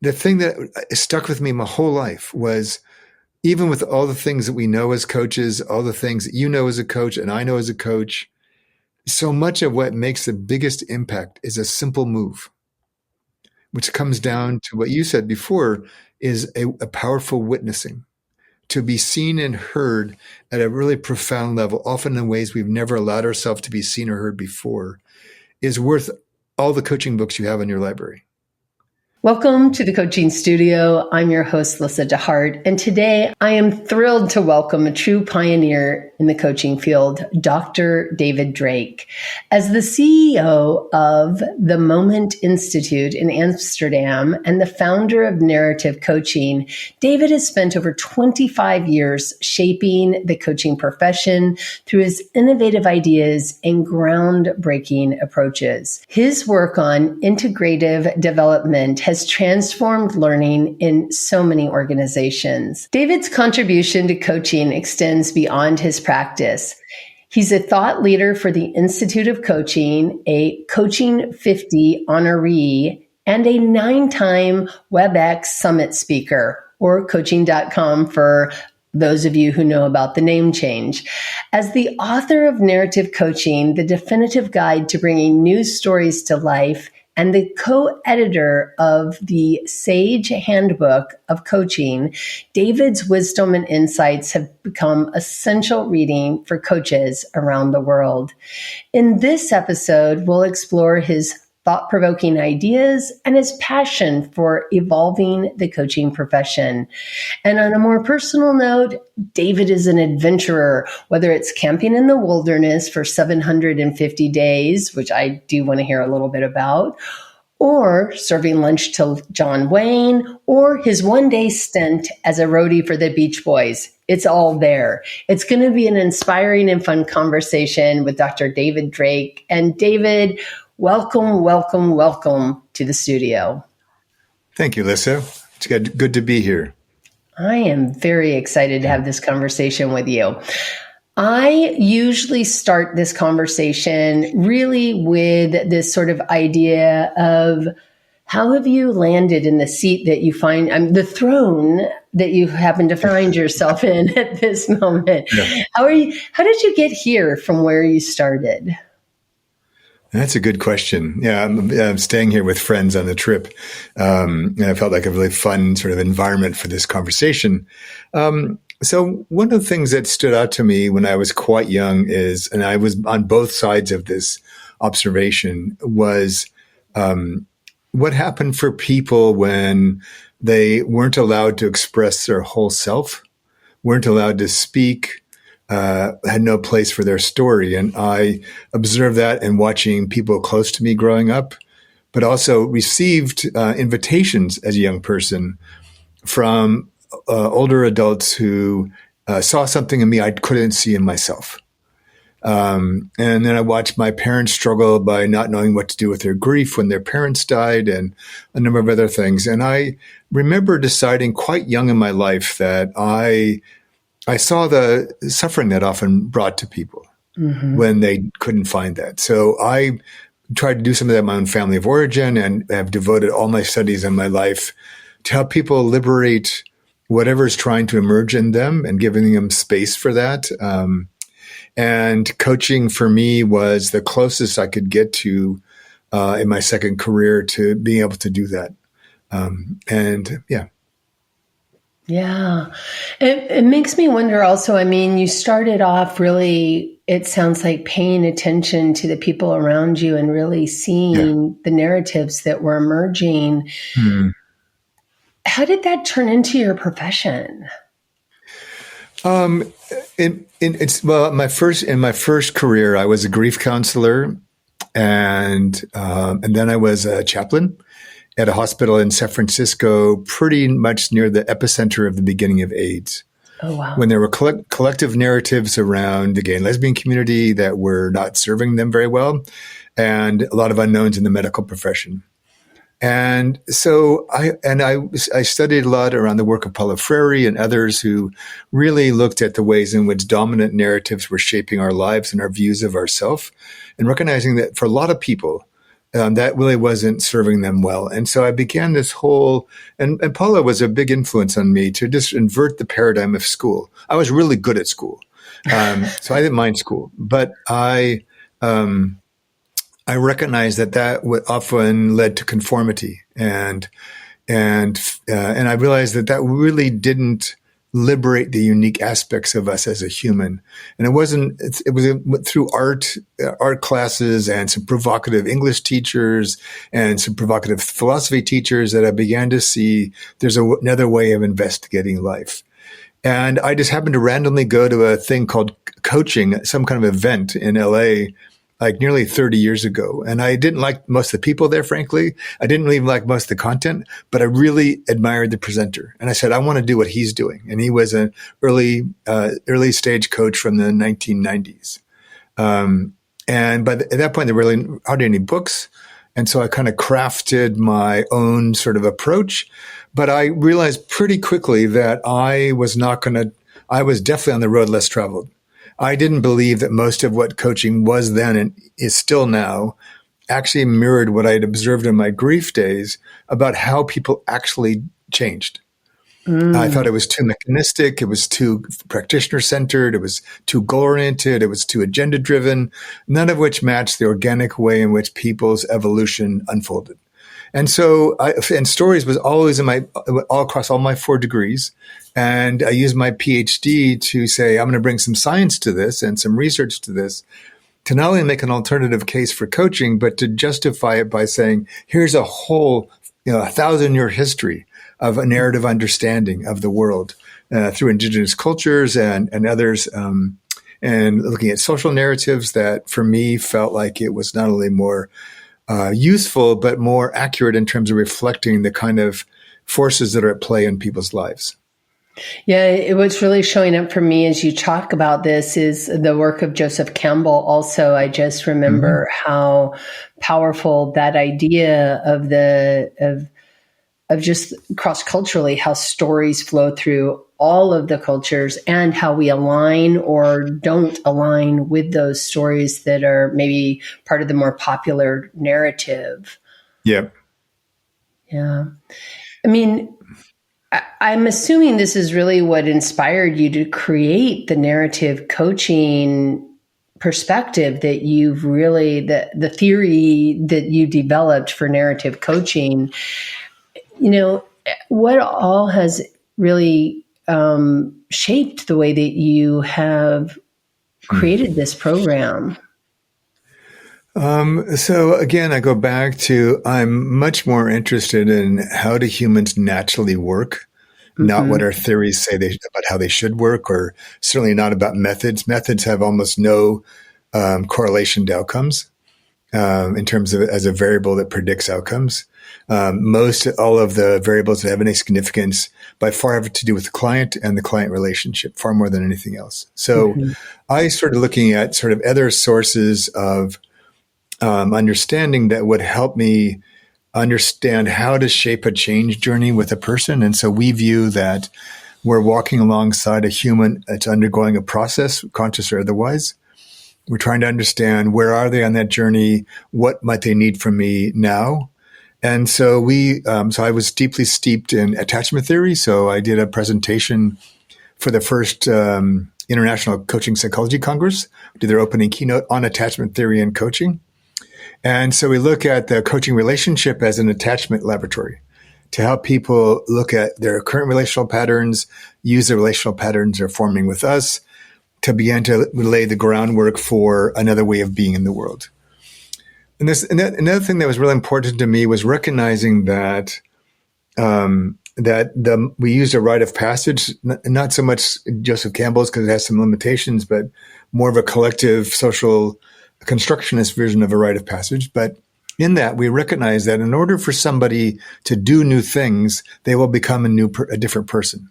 the thing that stuck with me my whole life was, even with all the things that we know as coaches, all the things that you know as a coach and I know as a coach, so much of what makes the biggest impact is a simple move, which comes down to what you said before, is a powerful witnessing, to be seen and heard at a really profound level, often in ways we've never allowed ourselves to be seen or heard before, is worth all the coaching books you have in your library. Welcome to the Coaching Studio. I'm your host, Lyssa deHart, and today I am thrilled to welcome a true pioneer in the coaching field, Dr. David Drake. As the CEO of the Moment Institute in Amsterdam and the founder of Narrative Coaching, David has spent over 25 years shaping the coaching profession through his innovative ideas and groundbreaking approaches. His work on integrative development has transformed learning in so many organizations. David's contribution to coaching extends beyond his practice. He's a thought leader for the Institute of Coaching, a Coaching 50 honoree, and a 9-time WebEx Summit speaker, or coaching.com for those of you who know about the name change. As the author of Narrative Coaching, the definitive guide to bringing news stories to life, and the co-editor of the Sage Handbook of Coaching, David's wisdom and insights have become essential reading for coaches around the world. In this episode, we'll explore his thought-provoking ideas and his passion for evolving the coaching profession. And on a more personal note, David is an adventurer, whether it's camping in the wilderness for 750 days, which I do want to hear a little bit about, or serving lunch to John Wayne, or his one-day stint as a roadie for the Beach Boys. It's all there. It's going to be an inspiring and fun conversation with Dr. David Drake. And David, welcome, welcome, welcome to the studio. Thank you, Lyssa. It's good to be here. I am very excited to have this conversation with you. I usually start this conversation really with this sort of idea of, how have you landed in the seat that you find, the throne that you happen to find yourself in at this moment? Yeah. How did you get here from where you started? That's a good question. Yeah, I'm staying here with friends on the trip, and I felt like a really fun sort of environment for this conversation. So one of the things that stood out to me when I was quite young is, and I was on both sides of this observation, was what happened for people when they weren't allowed to express their whole self, weren't allowed to speak, had no place for their story. And I observed that in watching people close to me growing up, but also received invitations as a young person from older adults who saw something in me I couldn't see in myself. And then I watched my parents struggle by not knowing what to do with their grief when their parents died, and a number of other things. And I remember deciding quite young in my life that I saw the suffering that often brought to people when they couldn't find that. So I tried to do some of that in my own family of origin, and have devoted all my studies in my life to help people liberate whatever is trying to emerge in them and giving them space for that. And coaching for me was the closest I could get to in my second career to being able to do that. Yeah. It makes me wonder also, you started off really, it sounds like paying attention to the people around you and really seeing the narratives that were emerging. How did that turn into your profession? In my first career, I was a grief counselor, and then I was a chaplain at a hospital in San Francisco, pretty much near the epicenter of the beginning of AIDS. Oh, wow. When there were collective narratives around the gay and lesbian community that were not serving them very well, and a lot of unknowns in the medical profession. And so I studied a lot around the work of Paulo Freire and others who really looked at the ways in which dominant narratives were shaping our lives and our views of ourselves, and recognizing that for a lot of people, that really wasn't serving them well. And so I began this whole, and Paula was a big influence on me to just invert the paradigm of school. I was really good at school. So I didn't mind school, but I recognized that often led to conformity, and I realized that really didn't liberate the unique aspects of us as a human. And it was through art classes and some provocative English teachers and some provocative philosophy teachers that I began to see there's another way of investigating life. And I just happened to randomly go to a thing called coaching, some kind of event in LA, like nearly 30 years ago. And I didn't like most of the people there, frankly. I didn't even like most of the content, but I really admired the presenter. And I said, I want to do what he's doing. And he was an early stage coach from the 1990s. And at that point, there were really hardly any books. And so I kind of crafted my own sort of approach. But I realized pretty quickly that I was definitely on the road less traveled. I didn't believe that most of what coaching was then and is still now actually mirrored what I had observed in my grief days about how people actually changed. I thought it was too mechanistic. It was too practitioner-centered. It was too goal-oriented. It was too agenda-driven, none of which matched the organic way in which people's evolution unfolded. And so, stories was always all across all my 4 degrees. And I used my PhD to say, I'm going to bring some science to this and some research to this to not only make an alternative case for coaching, but to justify it by saying, here's a whole, 1,000-year history of a narrative understanding of the world through indigenous cultures and others, and looking at social narratives that for me felt like it was not only more useful, but more accurate in terms of reflecting the kind of forces that are at play in people's lives. Yeah, what's really showing up for me as you talk about this is the work of Joseph Campbell. Also, I just remember how powerful that idea of just cross-culturally, how stories flow through all of the cultures and how we align or don't align with those stories that are maybe part of the more popular narrative. Yeah. Yeah. I mean, I'm assuming this is really what inspired you to create the narrative coaching perspective that you've really, the theory that you developed for narrative coaching. What all has really shaped the way that you have created this program? So again, I go back to, I'm much more interested in how do humans naturally work, not what our theories say about how they should work, or certainly not about methods. Methods have almost no correlation to outcomes in terms of as a variable that predicts outcomes. All of the variables that have any significance by far have to do with the client and the client relationship, far more than anything else. So I started looking at sort of other sources of understanding that would help me understand how to shape a change journey with a person. And so we view that we're walking alongside a human that's undergoing a process, conscious or otherwise. We're trying to understand where are they on that journey? What might they need from me now? And so so I was deeply steeped in attachment theory. So I did a presentation for the first International Coaching Psychology Congress, did their opening keynote on attachment theory and coaching. And so we look at the coaching relationship as an attachment laboratory to help people look at their current relational patterns, use the relational patterns they're forming with us to begin to lay the groundwork for another way of being in the world. And another thing that was really important to me was recognizing that we used a rite of passage, not so much Joseph Campbell's because it has some limitations, but more of a collective social constructionist version of a rite of passage. But in that, we recognize that in order for somebody to do new things, they will become a different person.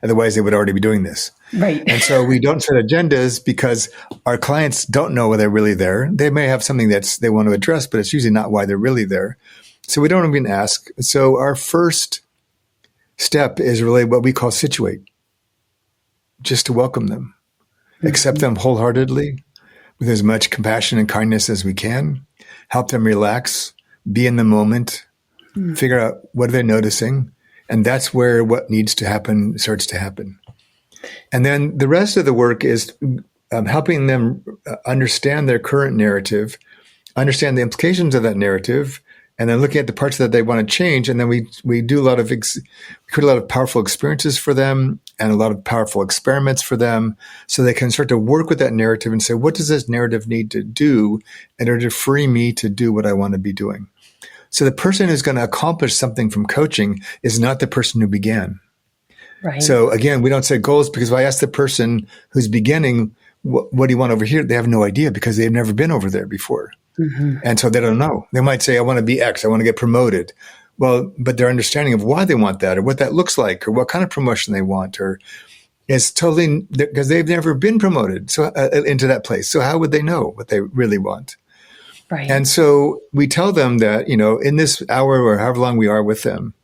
Otherwise, they would already be doing this. Right. And so we don't set agendas because our clients don't know why they're really there. They may have something they want to address, but it's usually not why they're really there. So we don't even ask. So our first step is really what we call situate, just to welcome them, accept them wholeheartedly with as much compassion and kindness as we can, help them relax, be in the moment, figure out what are they noticing. And that's where what needs to happen starts to happen. And then the rest of the work is helping them understand their current narrative, understand the implications of that narrative, and then looking at the parts that they want to change. And then we do a lot of create a lot of powerful experiences for them and a lot of powerful experiments for them, so they can start to work with that narrative and say, what does this narrative need to do in order to free me to do what I want to be doing? So the person who's going to accomplish something from coaching is not the person who began. Right. So again, we don't set goals, because if I ask the person who's beginning, what do you want over here? They have no idea, because they've never been over there before. Mm-hmm. And so they don't know. They might say, I want to be X, I want to get promoted. Well, but their understanding of why they want that, or what that looks like, or what kind of promotion they want, or is totally, because they've never been promoted into that place. So how would they know what they really want? Right. And so we tell them that, in this hour or however long we are with them,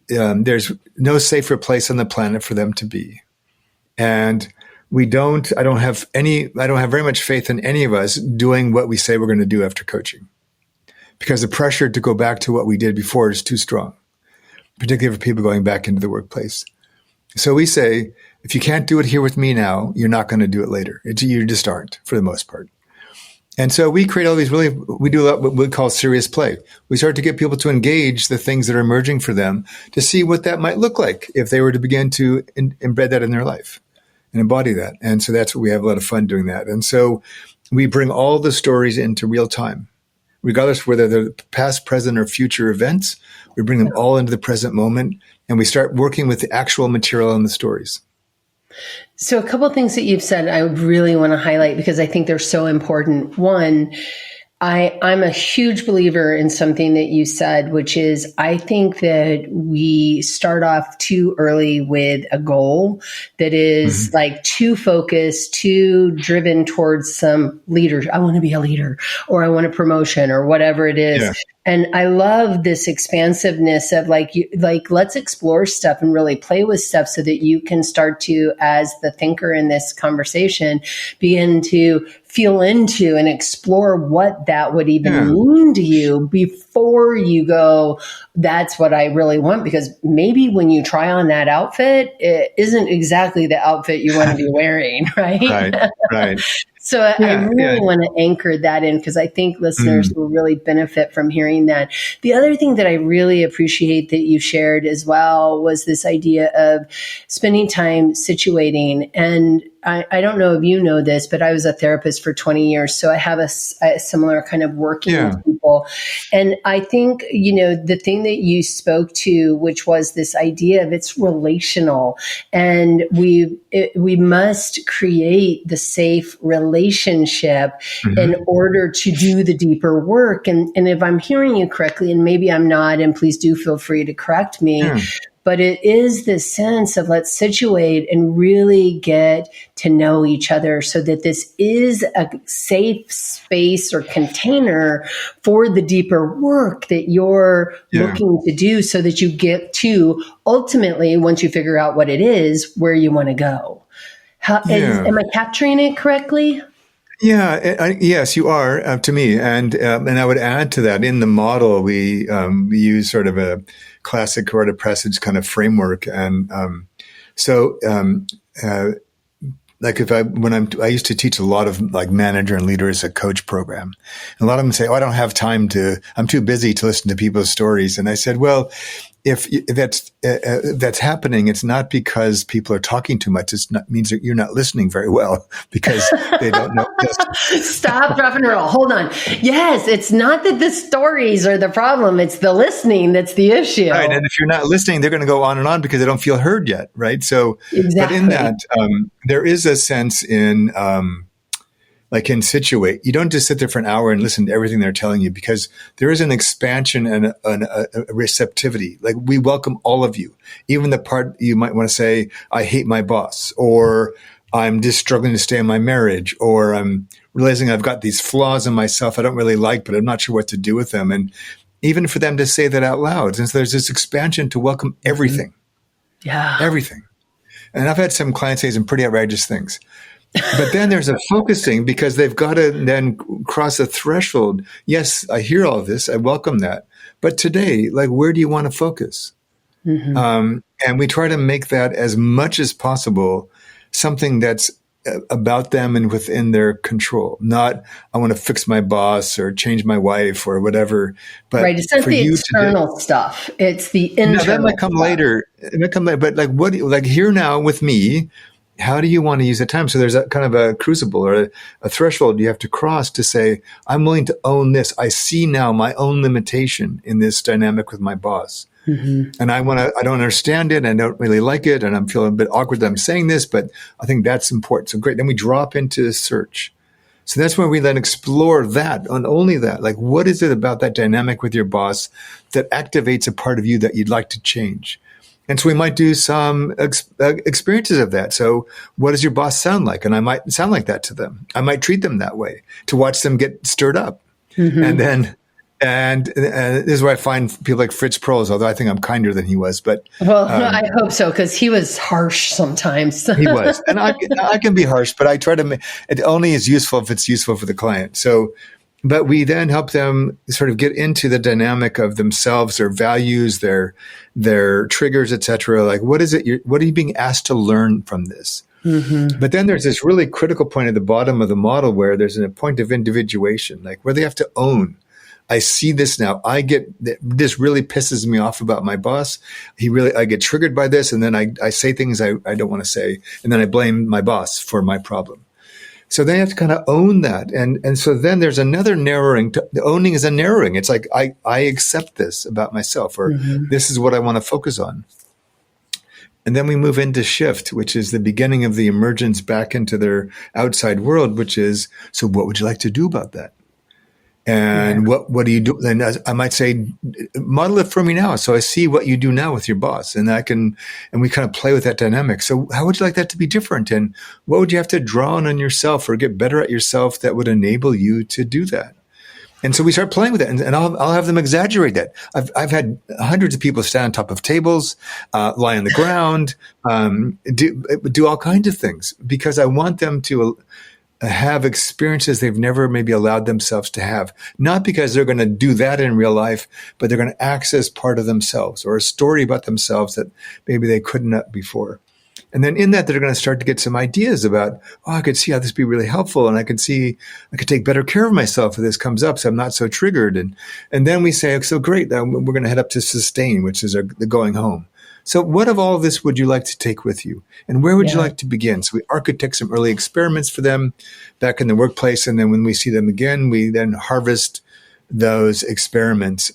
there's no safer place on the planet for them to be. And I don't have very much faith in any of us doing what we say we're going to do after coaching, because the pressure to go back to what we did before is too strong, particularly for people going back into the workplace. So we say, if you can't do it here with me now, you're not going to do it later. You just aren't, for the most part. And so we create all these we do a lot what we call serious play. We start to get people to engage the things that are emerging for them, to see what that might look like if they were to begin to embed that in their life and embody that. And so that's what we have a lot of fun doing that. And so we bring all the stories into real time, regardless of whether they're past, present, or future events. We bring them all into the present moment, and we start working with the actual material in the stories. So a couple of things that you've said I would really want to highlight, because I think they're so important. One, I'm a huge believer in something that you said, which is I think that we start off too early with a goal that is like too focused, too driven towards some leader. I want to be a leader, or I want a promotion, or whatever it is. Yeah. And I love this expansiveness of let's explore stuff and really play with stuff, so that you can start to, as the thinker in this conversation, begin to feel into and explore what that would even mean to you before you go, that's what I really want. Because maybe when you try on that outfit, it isn't exactly the outfit you want to be wearing, right? Right. So I really want to anchor that in, because I think listeners will really benefit from hearing that. The other thing that I really appreciate that you shared as well was this idea of spending time situating. And I don't know if you know this, but I was a therapist for 20 years. So I have a similar kind of working with people. And I think, the thing that you spoke to, which was this idea of it's relational, and we must create the safe relationship in order to do the deeper work. And if I'm hearing you correctly, and maybe I'm not, and please do feel free to correct me, but it is this sense of let's situate and really get to know each other, so that this is a safe space or container for the deeper work that you're looking to do, so that you get to ultimately, once you figure out what it is, where you want to go. Am I capturing it correctly? Yes, you are, to me. And I would add to that, in the model, we use sort of a classic rite of passage kind of framework. And I used to teach a lot of like manager and leaders a coach program. And a lot of them say, I don't have time I'm too busy to listen to people's stories. And I said, well, if that's happening, it's not because people are talking too much. It means that you're not listening very well, because they don't know. Stop, drop, and roll. Hold on. Yes, it's not that the stories are the problem. It's the listening that's the issue. Right. And if you're not listening, they're going to go on and on because they don't feel heard yet. Right. So, But in that, there is a sense in situate, you don't just sit there for an hour and listen to everything they're telling you, because there is an expansion and a receptivity. Like, we welcome all of you, even the part you might want to say, I hate my boss, or I'm just struggling to stay in my marriage, or I'm realizing I've got these flaws in myself I don't really like, but I'm not sure what to do with them. And even for them to say that out loud. And so there's this expansion to welcome everything. Yeah. Everything. And I've had some clients say some pretty outrageous things. But then there's a focusing because they've got to then cross a threshold. Yes, I hear all this. I welcome that. But today, like, where do you want to focus? Mm-hmm. And we try to make that as much as possible something that's about them and within their control. Not, I want to fix my boss or change my wife or whatever. But Right. It's not for the you to external stuff. It's the now that internal might come stuff. later. It might come later. But like, like here now with me, how do you want to use that time? So there's a kind of a crucible or a threshold you have to cross to say, I'm willing to own this. I see now my own limitation in this dynamic with my boss. Mm-hmm. And I don't understand it. I don't really like it. And I'm feeling a bit awkward that I'm saying this, but I think that's important. So great. Then we drop into search. So that's where we then explore that and only that. Like, what is it about that dynamic with your boss that activates a part of you that you'd like to change? And so we might do some experiences of that. So what does your boss sound like? And I might sound like that to them. I might treat them that way to watch them get stirred up. Mm-hmm. And then, and this is where I find people like Fritz Perls, although I think I'm kinder than he was. But Well, I hope so, because he was harsh sometimes. he was. And I can be harsh, but I try to make it only is useful if it's useful for the client. So, but we then help them sort of get into the dynamic of themselves, their values, their triggers, etc. Like, what is it? What are you being asked to learn from this? Mm-hmm. But then there's this really critical point at the bottom of the model where there's a point of individuation, like where they have to own. I see this now. This really pisses me off about my boss. I get triggered by this, and then I say things I don't want to say, and then I blame my boss for my problem. So they have to kind of own that. And so then there's another narrowing. The owning is a narrowing. It's like, I accept this about myself, or this is what I want to focus on. And then we move into shift, which is the beginning of the emergence back into their outside world, which is, so what would you like to do about that? And what do you do? And I might say, model it for me now. So I see what you do now with your boss, and we kind of play with that dynamic. So how would you like that to be different? And what would you have to draw on yourself or get better at yourself that would enable you to do that? And so we start playing with it, and I'll have them exaggerate that. I've had hundreds of people stand on top of tables, lie on the ground, do all kinds of things, because I want them to have experiences they've never maybe allowed themselves to have. Not because they're going to do that in real life, but they're going to access part of themselves or a story about themselves that maybe they couldn't before. And then in that, they're going to start to get some ideas about, I could see how this would be really helpful. And I could take better care of myself if this comes up, so I'm not so triggered. And then we say, so great, we're going to head up to sustain, which is the going home. So what of all of this would you like to take with you? And where would you like to begin? So we architect some early experiments for them back in the workplace. And then when we see them again, we then harvest those experiments.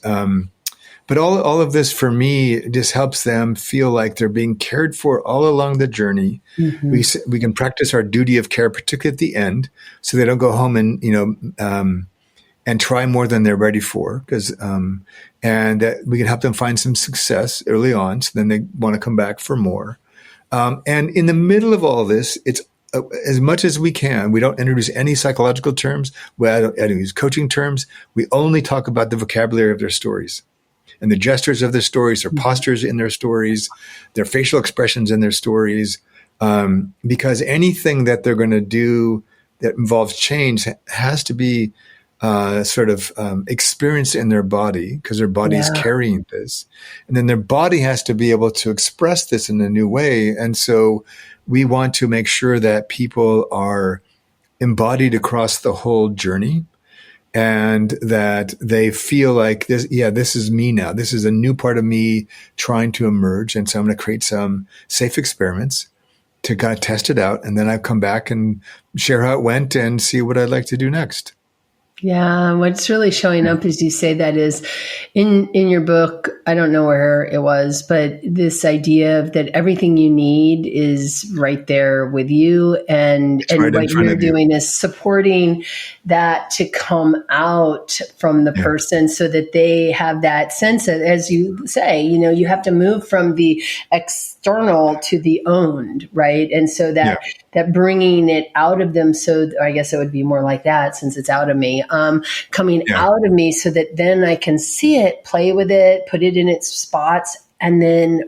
But all of this for me just helps them feel like they're being cared for all along the journey. Mm-hmm. We can practice our duty of care, particularly at the end, so they don't go home and try more than they're ready for, and that we can help them find some success early on, so then they want to come back for more. And in the middle of all this, it's as much as we can, we don't introduce any psychological terms. I don't use coaching terms. We only talk about the vocabulary of their stories and the gestures of their stories, their postures in their stories, their facial expressions in their stories, because anything that they're going to do that involves change has to be experienced in their body, because their body is carrying this. And then their body has to be able to express this in a new way. And so we want to make sure that people are embodied across the whole journey, and that they feel like this is me now. This is a new part of me trying to emerge. And so I'm going to create some safe experiments to kind of test it out. And then I come back and share how it went and see what I'd like to do next. Yeah, what's really showing up as you say that is in your book, I don't know where it was, but this idea of that everything you need is right there with you, and what you're doing is supporting that to come out from the person, so that they have that sense of, as you say, you have to move from the external to the owned, right? And so that bringing it out of them, so I guess it would be more like that, since it's out of me, coming out of me, so that then I can see it, play with it, put it in its spots, and then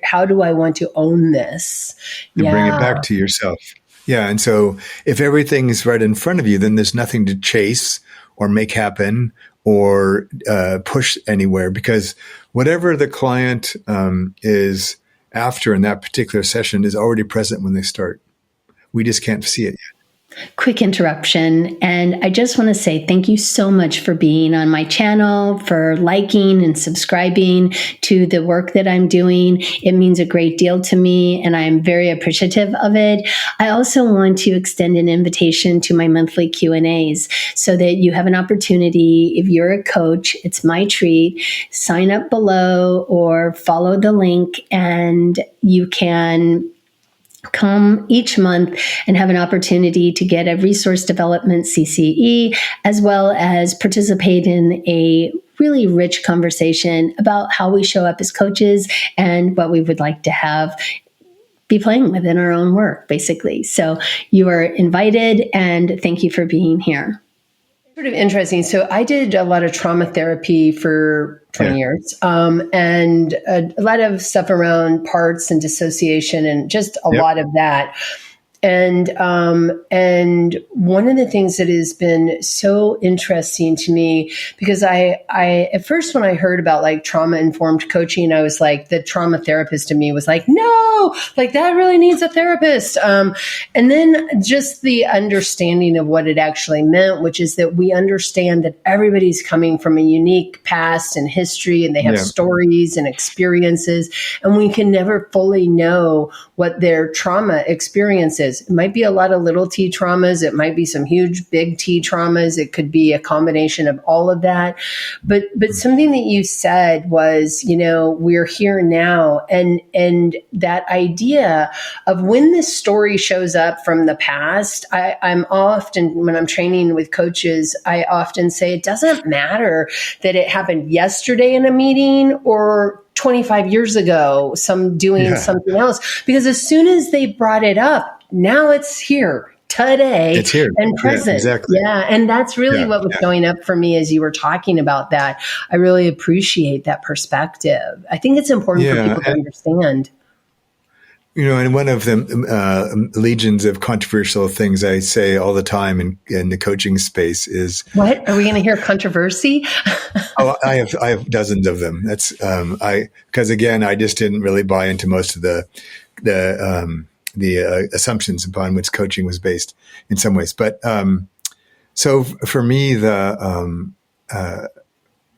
how do I want to own this? And bring it back to yourself. Yeah. And so if everything's right in front of you, then there's nothing to chase or make happen or push anywhere, because whatever the client is after in that particular session is already present when they start. We just can't see it yet. Quick interruption. And I just want to say thank you so much for being on my channel, for liking and subscribing to the work that I'm doing. It means a great deal to me, and I'm very appreciative of it. I also want to extend an invitation to my monthly Q&As so that you have an opportunity. If you're a coach, it's my treat. Sign up below or follow the link, and you can come each month and have an opportunity to get a resource development CCE, as well as participate in a really rich conversation about how we show up as coaches and what we would like to have be playing with in our own work, basically. So you are invited, and thank you for being here. Sort of interesting. So I did a lot of trauma therapy for 20 years, and a lot of stuff around parts and dissociation and just a lot of that. And one of the things that has been so interesting to me, because I at first when I heard about like trauma informed coaching, I was like, the trauma therapist to me was like, no, like that really needs a therapist. And then just the understanding of what it actually meant, which is that we understand that everybody's coming from a unique past and history, and they have stories and experiences, and we can never fully know what their trauma experience is. It might be a lot of little T traumas. It might be some huge big T traumas. It could be a combination of all of that. But something that you said was, you know, we're here now. And that idea of when this story shows up from the past, I'm often, when I'm training with coaches, I often say it doesn't matter that it happened yesterday in a meeting or 25 years ago, doing something else, because as soon as they brought it up, now it's here today. It's here and present. Yeah, exactly. Yeah. And that's really what was showing up for me as you were talking about that. I really appreciate that perspective. I think it's important for people to understand. You know, and one of the legions of controversial things I say all the time in the coaching space is, what are we going to hear? Controversy? Oh, I have dozens of them. That's because again, I just didn't really buy into most of the assumptions upon which coaching was based in some ways. But so for me, I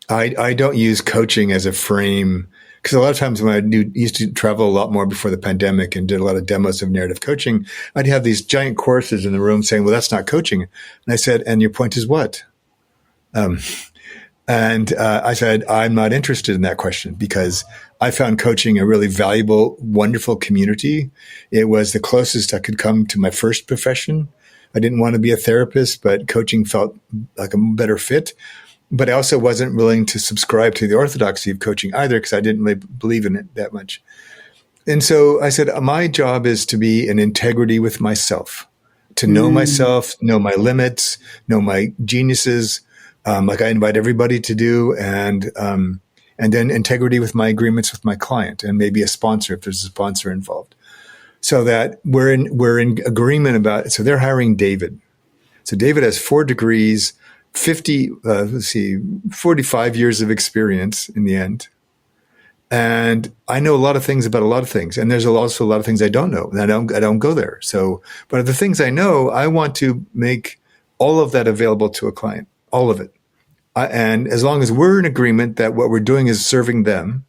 don't use coaching as a frame, because a lot of times when I used to travel a lot more before the pandemic and did a lot of demos of narrative coaching, I'd have these giant courses in the room saying, well, that's not coaching. And I said, and your point is what? And I said, I'm not interested in that question, because I found coaching a really valuable, wonderful community. It was the closest I could come to my first profession. I didn't want to be a therapist, but coaching felt like a better fit. But I also wasn't willing to subscribe to the orthodoxy of coaching either, because I didn't really believe in it that much. And so I said, my job is to be in integrity with myself, to know myself, know my limits, know my geniuses, like I invite everybody to do, and then integrity with my agreements with my client, and maybe a sponsor if there's a sponsor involved, so that we're in agreement about it. So they're hiring David. So David has 4 degrees, 45 years of experience in the end. And I know a lot of things about a lot of things. And there's also a lot of things I don't know, and I don't go there. So, but the things I know, I want to make all of that available to a client, all of it. And as long as we're in agreement that what we're doing is serving them,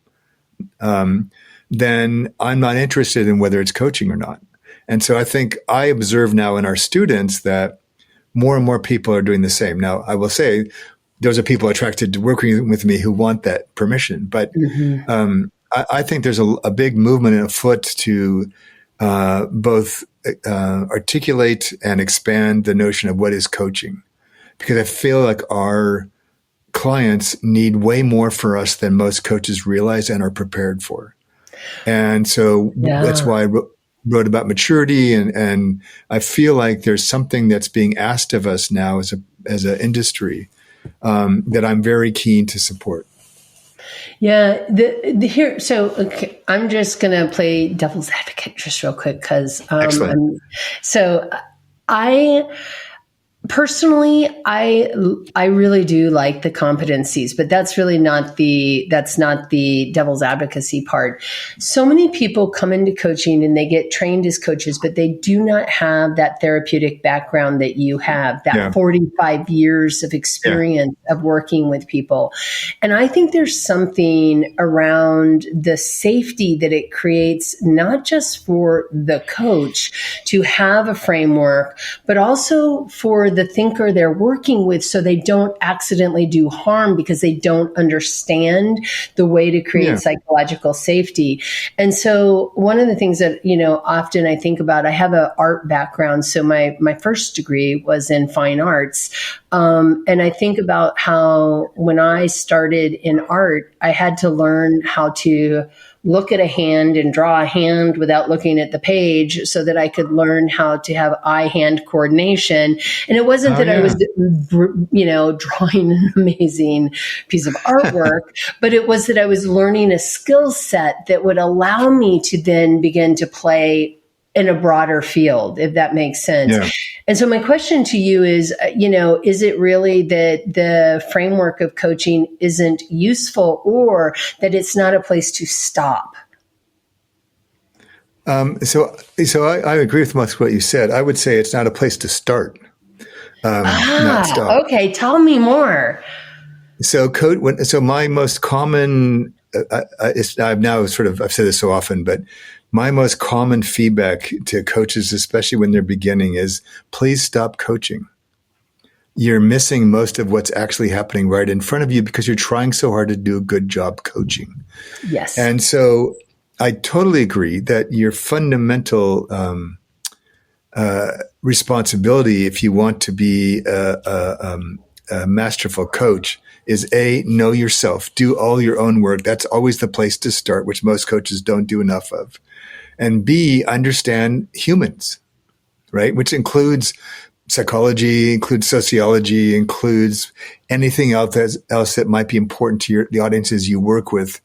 then I'm not interested in whether it's coaching or not. And so I think I observe now in our students that more and more people are doing the same. Now, I will say those are people attracted to working with me who want that permission. But I think there's a big movement afoot to both articulate and expand the notion of what is coaching, because I feel like our clients need way more for us than most coaches realize and are prepared for. And so that's why I wrote about maturity, and I feel like there's something that's being asked of us now as an industry that I'm very keen to support. Yeah. Here. So okay, I'm just going to play devil's advocate just real quick because Excellent. so I personally, I really do like the competencies, but that's not the devil's advocacy part. So many people come into coaching and they get trained as coaches, but they do not have that therapeutic background that you have, that Yeah. 45 years of experience of working with people. And I think there's something around the safety that it creates, not just for the coach to have a framework, but also for the thinker they're working with, so they don't accidentally do harm because they don't understand the way to create psychological safety. And so one of the things that, often I think about, I have an art background. So my first degree was in fine arts. And I think about how when I started in art, I had to learn how to look at a hand and draw a hand without looking at the page so that I could learn how to have eye-hand coordination. And it wasn't I was, drawing an amazing piece of artwork, but it was that I was learning a skill set that would allow me to then begin to play in a broader field, if that makes sense. Yeah. And so my question to you is, is it really that the framework of coaching isn't useful, or that it's not a place to stop? So I agree with most of what you said. I would say it's not a place to start, not stop. Okay. Tell me more. So my most common, I've said this so often, but my most common feedback to coaches, especially when they're beginning, is please stop coaching. You're missing most of what's actually happening right in front of you because you're trying so hard to do a good job coaching. Yes. And so I totally agree that your fundamental responsibility, if you want to be a masterful coach, is know yourself, do all your own work. That's always the place to start, which most coaches don't do enough of. And B, understand humans, right? Which includes psychology, includes sociology, includes anything else that might be important to the audiences you work with.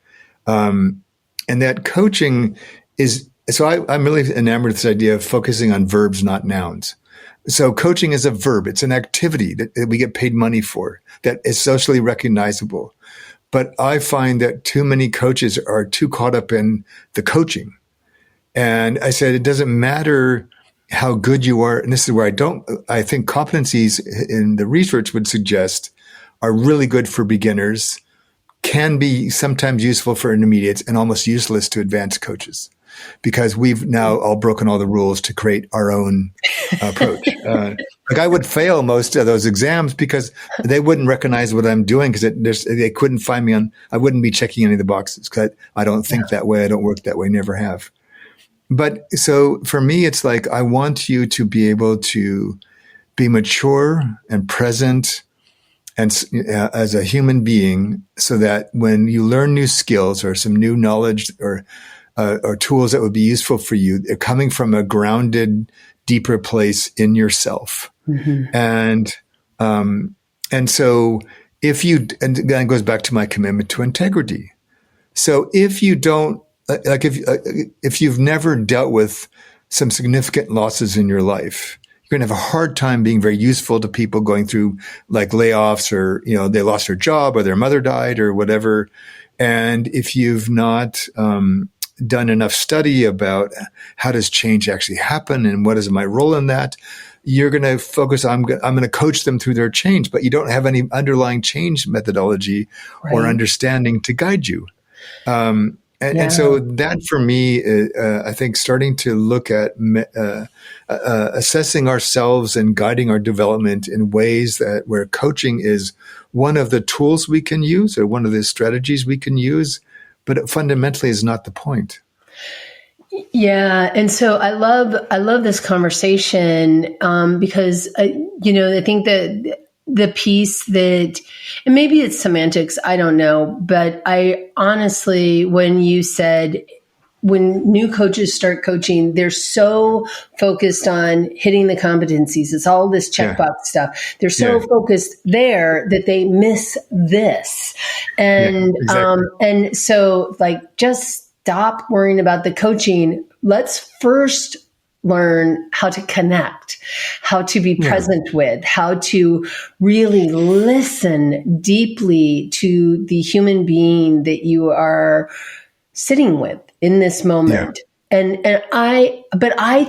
And that coaching is, I'm really enamored with this idea of focusing on verbs, not nouns. So coaching is a verb. It's an activity that we get paid money for, that is socially recognizable. But I find that too many coaches are too caught up in the coaching. And I said, it doesn't matter how good you are. And this is where I think competencies in the research would suggest are really good for beginners, can be sometimes useful for intermediates, and almost useless to advanced coaches, because we've now all broken all the rules to create our own approach. I would fail most of those exams because they wouldn't recognize what I'm doing, because they couldn't find me I wouldn't be checking any of the boxes because I don't think that way. I don't work that way. Never have. But so for me, it's like, I want you to be able to be mature and present and as a human being, so that when you learn new skills or some new knowledge or tools that would be useful for you, they're coming from a grounded, deeper place in yourself. Mm-hmm. And so and then it goes back to my commitment to integrity. So if you don't, if you've never dealt with some significant losses in your life, you're going to have a hard time being very useful to people going through like layoffs, or, they lost their job or their mother died or whatever. And if you've not done enough study about how does change actually happen and what is my role in that, you're going to focus on, I'm going to coach them through their change, but you don't have any underlying change methodology or understanding to guide you. And so that for me, I think starting to look at assessing ourselves and guiding our development in ways where coaching is one of the tools we can use or one of the strategies we can use, but it fundamentally is not the point. Yeah. And so I love this conversation because, I think that the piece that, and maybe it's semantics, I don't know, but I honestly, when you said when new coaches start coaching, they're so focused on hitting the competencies. It's all this checkbox stuff. They're so focused there that they miss this. And, exactly. and so like, just stop worrying about the coaching. Let's first learn how to connect, how to be present with, how to really listen deeply to the human being that you are sitting with in this moment. And I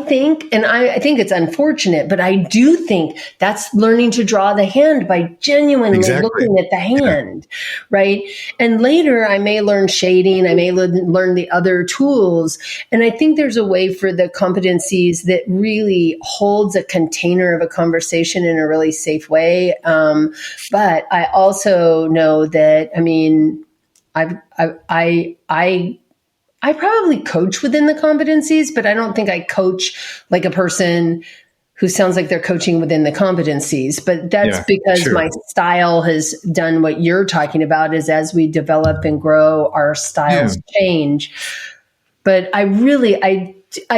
think it's unfortunate, but I do think that's learning to draw the hand by genuinely looking at the hand, right? And later I may learn shading, I may learn the other tools. And I think there's a way for the competencies that really holds a container of a conversation in a really safe way. But I also know that, I mean, I probably coach within the competencies, but I don't think I coach like a person who sounds like they're coaching within the competencies. But that's because my style has done what you're talking about, is as we develop and grow, our styles change. But I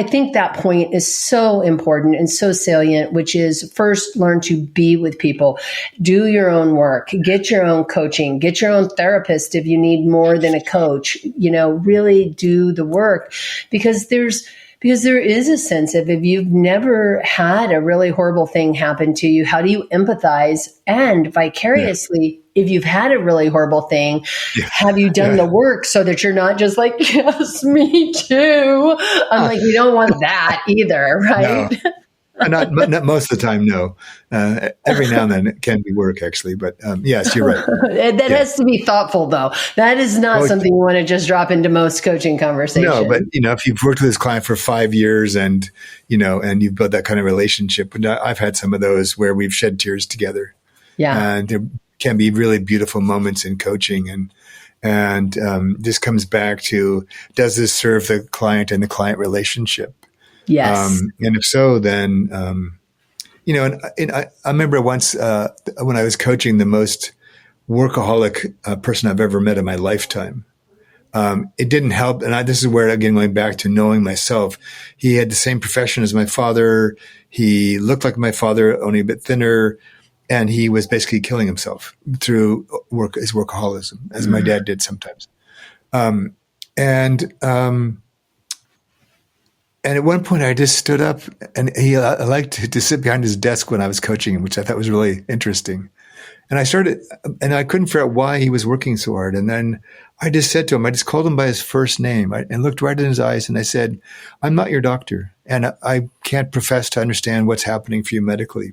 think that point is so important and so salient, which is first learn to be with people, do your own work, get your own coaching, get your own therapist if you need more than a coach, really do the work, because there is a sense of, if you've never had a really horrible thing happen to you, how do you empathize? And vicariously, if you've had a really horrible thing, have you done the work so that you're not just like, yes, me too? I'm like, we don't want that either, right? No. Not most of the time, no. Every now and then it can be work, actually. But yes, you're right. That has to be thoughtful, though. That is not something you want to just drop into most coaching conversations. No, but if you've worked with this client for 5 years and you've built that kind of relationship, and I've had some of those where we've shed tears together. Yeah, and there can be really beautiful moments in coaching, and this comes back to, does this serve the client and the client relationship? Yes. And if so, then, and I remember once when I was coaching the most workaholic person I've ever met in my lifetime, it didn't help. And this is where, again, going back to knowing myself, he had the same profession as my father. He looked like my father, only a bit thinner. And he was basically killing himself through his workaholism, as my dad did sometimes. And at one point I just stood up, and I liked to sit behind his desk when I was coaching him, which I thought was really interesting. And I couldn't figure out why he was working so hard. And then I just said to him, I just called him by his first name and looked right in his eyes. And I said, I'm not your doctor, and I can't profess to understand what's happening for you medically.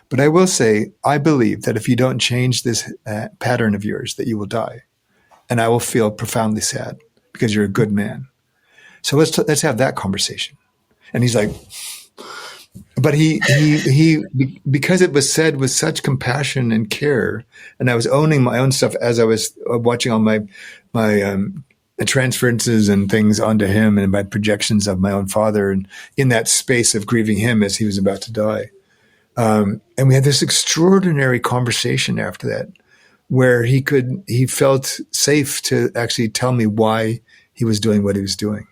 But I will say, I believe that if you don't change this pattern of yours, that you will die. And I will feel profoundly sad, because you're a good man. So let's have that conversation. And he's like, but he because it was said with such compassion and care, and I was owning my own stuff as I was watching all my transferences and things onto him, and my projections of my own father, and in that space of grieving him as he was about to die. And we had this extraordinary conversation after that, where he felt safe to actually tell me why he was doing what he was doing.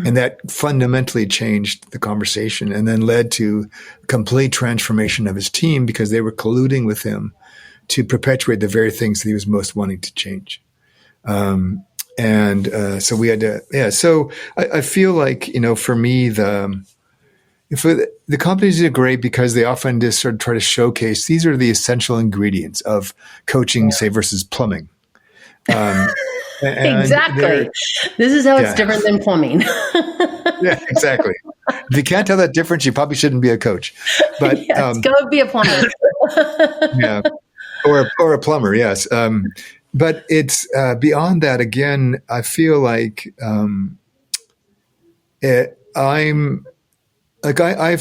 And that fundamentally changed the conversation, and then led to complete transformation of his team, because they were colluding with him to perpetuate the very things that he was most wanting to change. So we had to, So I feel like, for me, the companies are great because they often just sort of try to showcase, these are the essential ingredients of coaching, say, versus plumbing. Exactly. This is how it's different than plumbing. Yeah, exactly. If you can't tell that difference, you probably shouldn't be a coach. But go be a plumber. or a plumber. Yes. But it's beyond that. Again, I feel like I've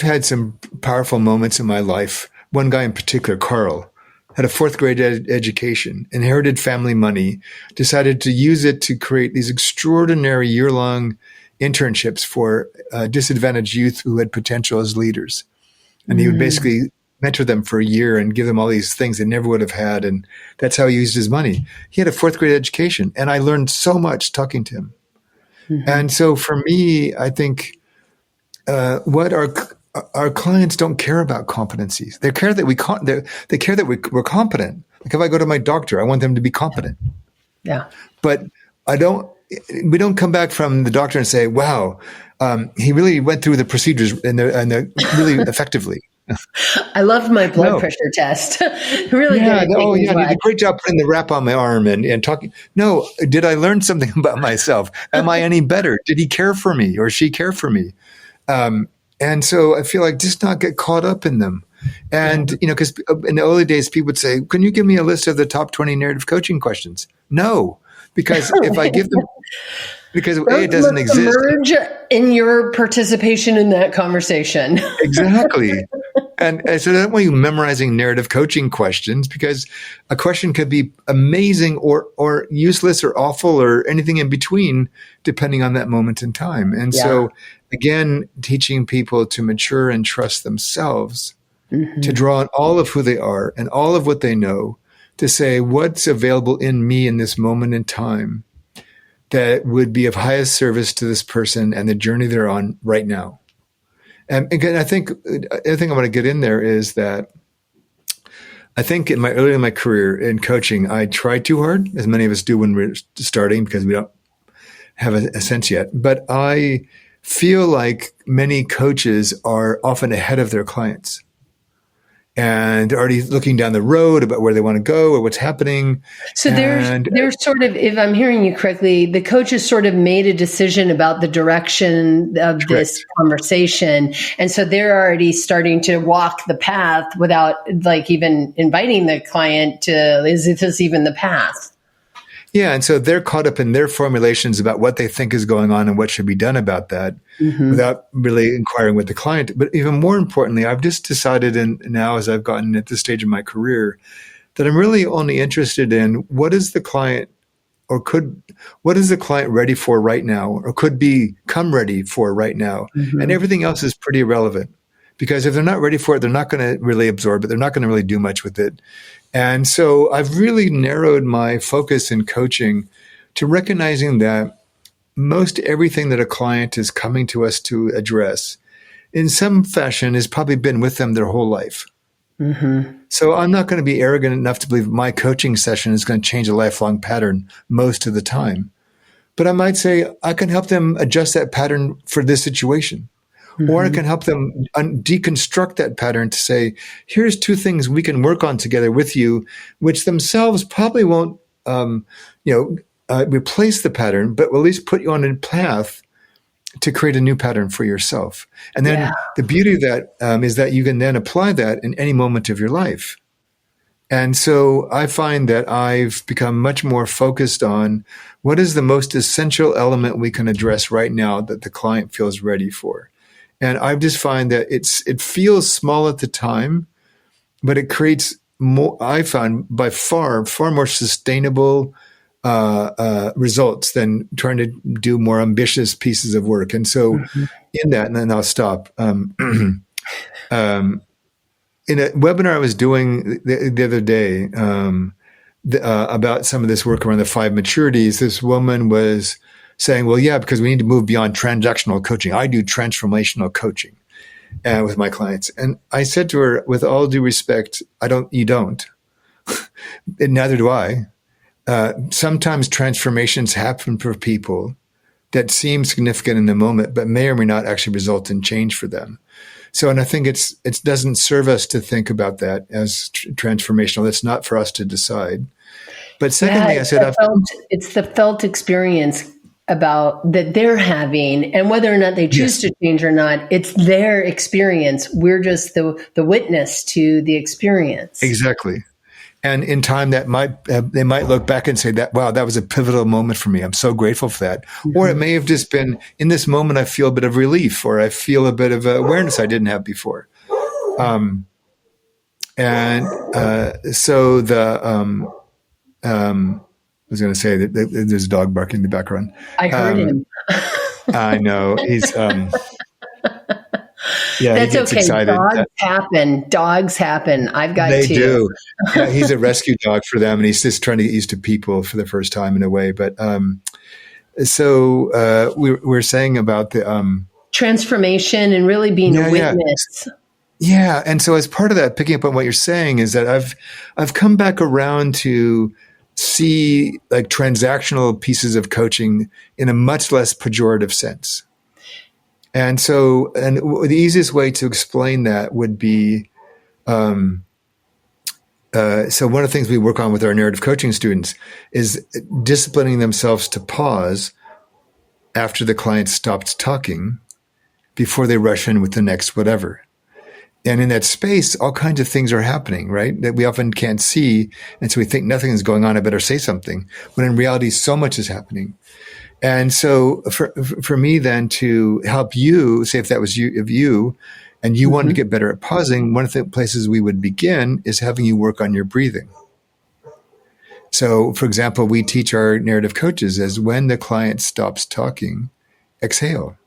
had some powerful moments in my life. One guy in particular, Carl, had a fourth grade education, inherited family money, decided to use it to create these extraordinary year-long internships for disadvantaged youth who had potential as leaders. And he would basically mentor them for a year and give them all these things they never would have had. And that's how he used his money. He had a fourth grade education, and I learned so much talking to him. And so for me, I think what our clients don't care about competencies. They care that they care that we're competent. Like if I go to my doctor, I want them to be competent. Yeah. But we don't come back from the doctor and say, wow, he really went through the procedures and really effectively. I loved my blood pressure test. Really good at taking you blood. did a great job putting the wrap on my arm and talking. No, did I learn something about myself? Am I any better? Did he care for me or she care for me? And so I feel like just not get caught up in them. And, because in the early days, people would say, can you give me a list of the top 20 narrative coaching questions? No, because if I give them, because it doesn't exist. Emerge in your participation in that conversation. Exactly. And so I don't want you memorizing narrative coaching questions, because a question could be amazing or useless or awful or anything in between, depending on that moment in time. And so, again, teaching people to mature and trust themselves, to draw on all of who they are and all of what they know, to say what's available in me in this moment in time that would be of highest service to this person and the journey they're on right now. And again, I think the thing I want to get in there is that I think early in my career in coaching, I tried too hard, as many of us do when we're starting, because we don't have a sense yet. But I feel like many coaches are often ahead of their clients and already looking down the road about where they want to go or what's happening. So there's sort of, if I'm hearing you correctly, the coaches sort of made a decision about the direction of this conversation. And so they're already starting to walk the path without like even inviting the client to, is this even the path? Yeah, and so they're caught up in their formulations about what they think is going on and what should be done about that, without really inquiring with the client. But even more importantly, I've just decided, and now as I've gotten at this stage of my career, that I'm really only interested in what is the client ready for right now, or could become ready for right now, and everything else is pretty irrelevant. Because if they're not ready for it, they're not going to really absorb it. They're not going to really do much with it. And so I've really narrowed my focus in coaching to recognizing that most everything that a client is coming to us to address in some fashion has probably been with them their whole life. So I'm not going to be arrogant enough to believe my coaching session is going to change a lifelong pattern most of the time. But I might say I can help them adjust that pattern for this situation. Or I can help them deconstruct that pattern to say, here's two things we can work on together with you, which themselves probably won't, replace the pattern, but will at least put you on a path to create a new pattern for yourself. And then the beauty of that is that you can then apply that in any moment of your life. And so I find that I've become much more focused on what is the most essential element we can address right now that the client feels ready for. And I just find that it feels small at the time, but it creates more, I found, by far more sustainable results than trying to do more ambitious pieces of work. And so in that, and then I'll stop. In a webinar I was doing the other day about some of this work around the 5 maturities, this woman was saying, well, yeah, because we need to move beyond transactional coaching. I do transformational coaching with my clients. And I said to her, with all due respect, you don't. And neither do I. Sometimes transformations happen for people that seem significant in the moment, but may or may not actually result in change for them. So, and I think it doesn't serve us to think about that as transformational. That's not for us to decide. But secondly, I said, it's the felt experience about that they're having, and whether or not they choose to change or not, it's their experience. We're just the witness to the experience. Exactly. And in time, they might look back and say that, wow, that was a pivotal moment for me. I'm so grateful for that. Or it may have just been, in this moment, I feel a bit of relief, or I feel a bit of awareness I didn't have before. So I was going to say that there's a dog barking in the background. I heard him. I know. He's, That's he gets okay. excited. Dogs happen. I've got They two. do. He's a rescue dog for them, and he's just trying to get used to people for the first time in a way. But we're saying about the transformation and really being a yeah. witness. Yeah, and so as part of that, picking up on what you're saying, is that I've come back around to see like transactional pieces of coaching in a much less pejorative sense. And so, and the easiest way to explain that would be, so one of the things we work on with our narrative coaching students is disciplining themselves to pause after the client stopped talking before they rush in with the next whatever. And in that space, all kinds of things are happening, right? That we often can't see. And so we think nothing is going on. I better say something. When in reality, so much is happening. And so for me then to help you, say if that was you, and you wanted to get better at pausing, one of the places we would begin is having you work on your breathing. So for example, we teach our narrative coaches as when the client stops talking, exhale.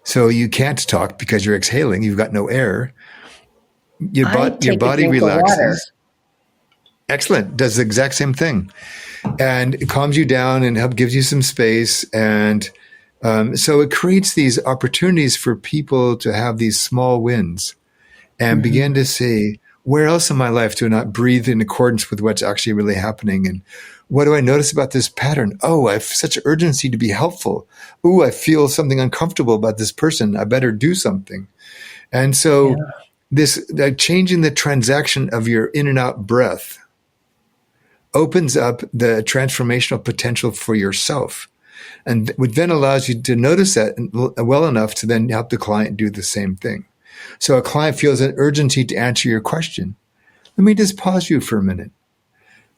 So you can't talk because you're exhaling. You've got no air. Your body relaxes. Excellent. Does the exact same thing. And it calms you down and gives you some space. And so it creates these opportunities for people to have these small wins and begin to see, where else in my life do I not breathe in accordance with what's actually really happening? And what do I notice about this pattern? Oh, I have such urgency to be helpful. Oh, I feel something uncomfortable about this person. I better do something. And so this changing the transaction of your in and out breath opens up the transformational potential for yourself. And which then allows you to notice that well enough to then help the client do the same thing. So a client feels an urgency to answer your question. Let me just pause you for a minute.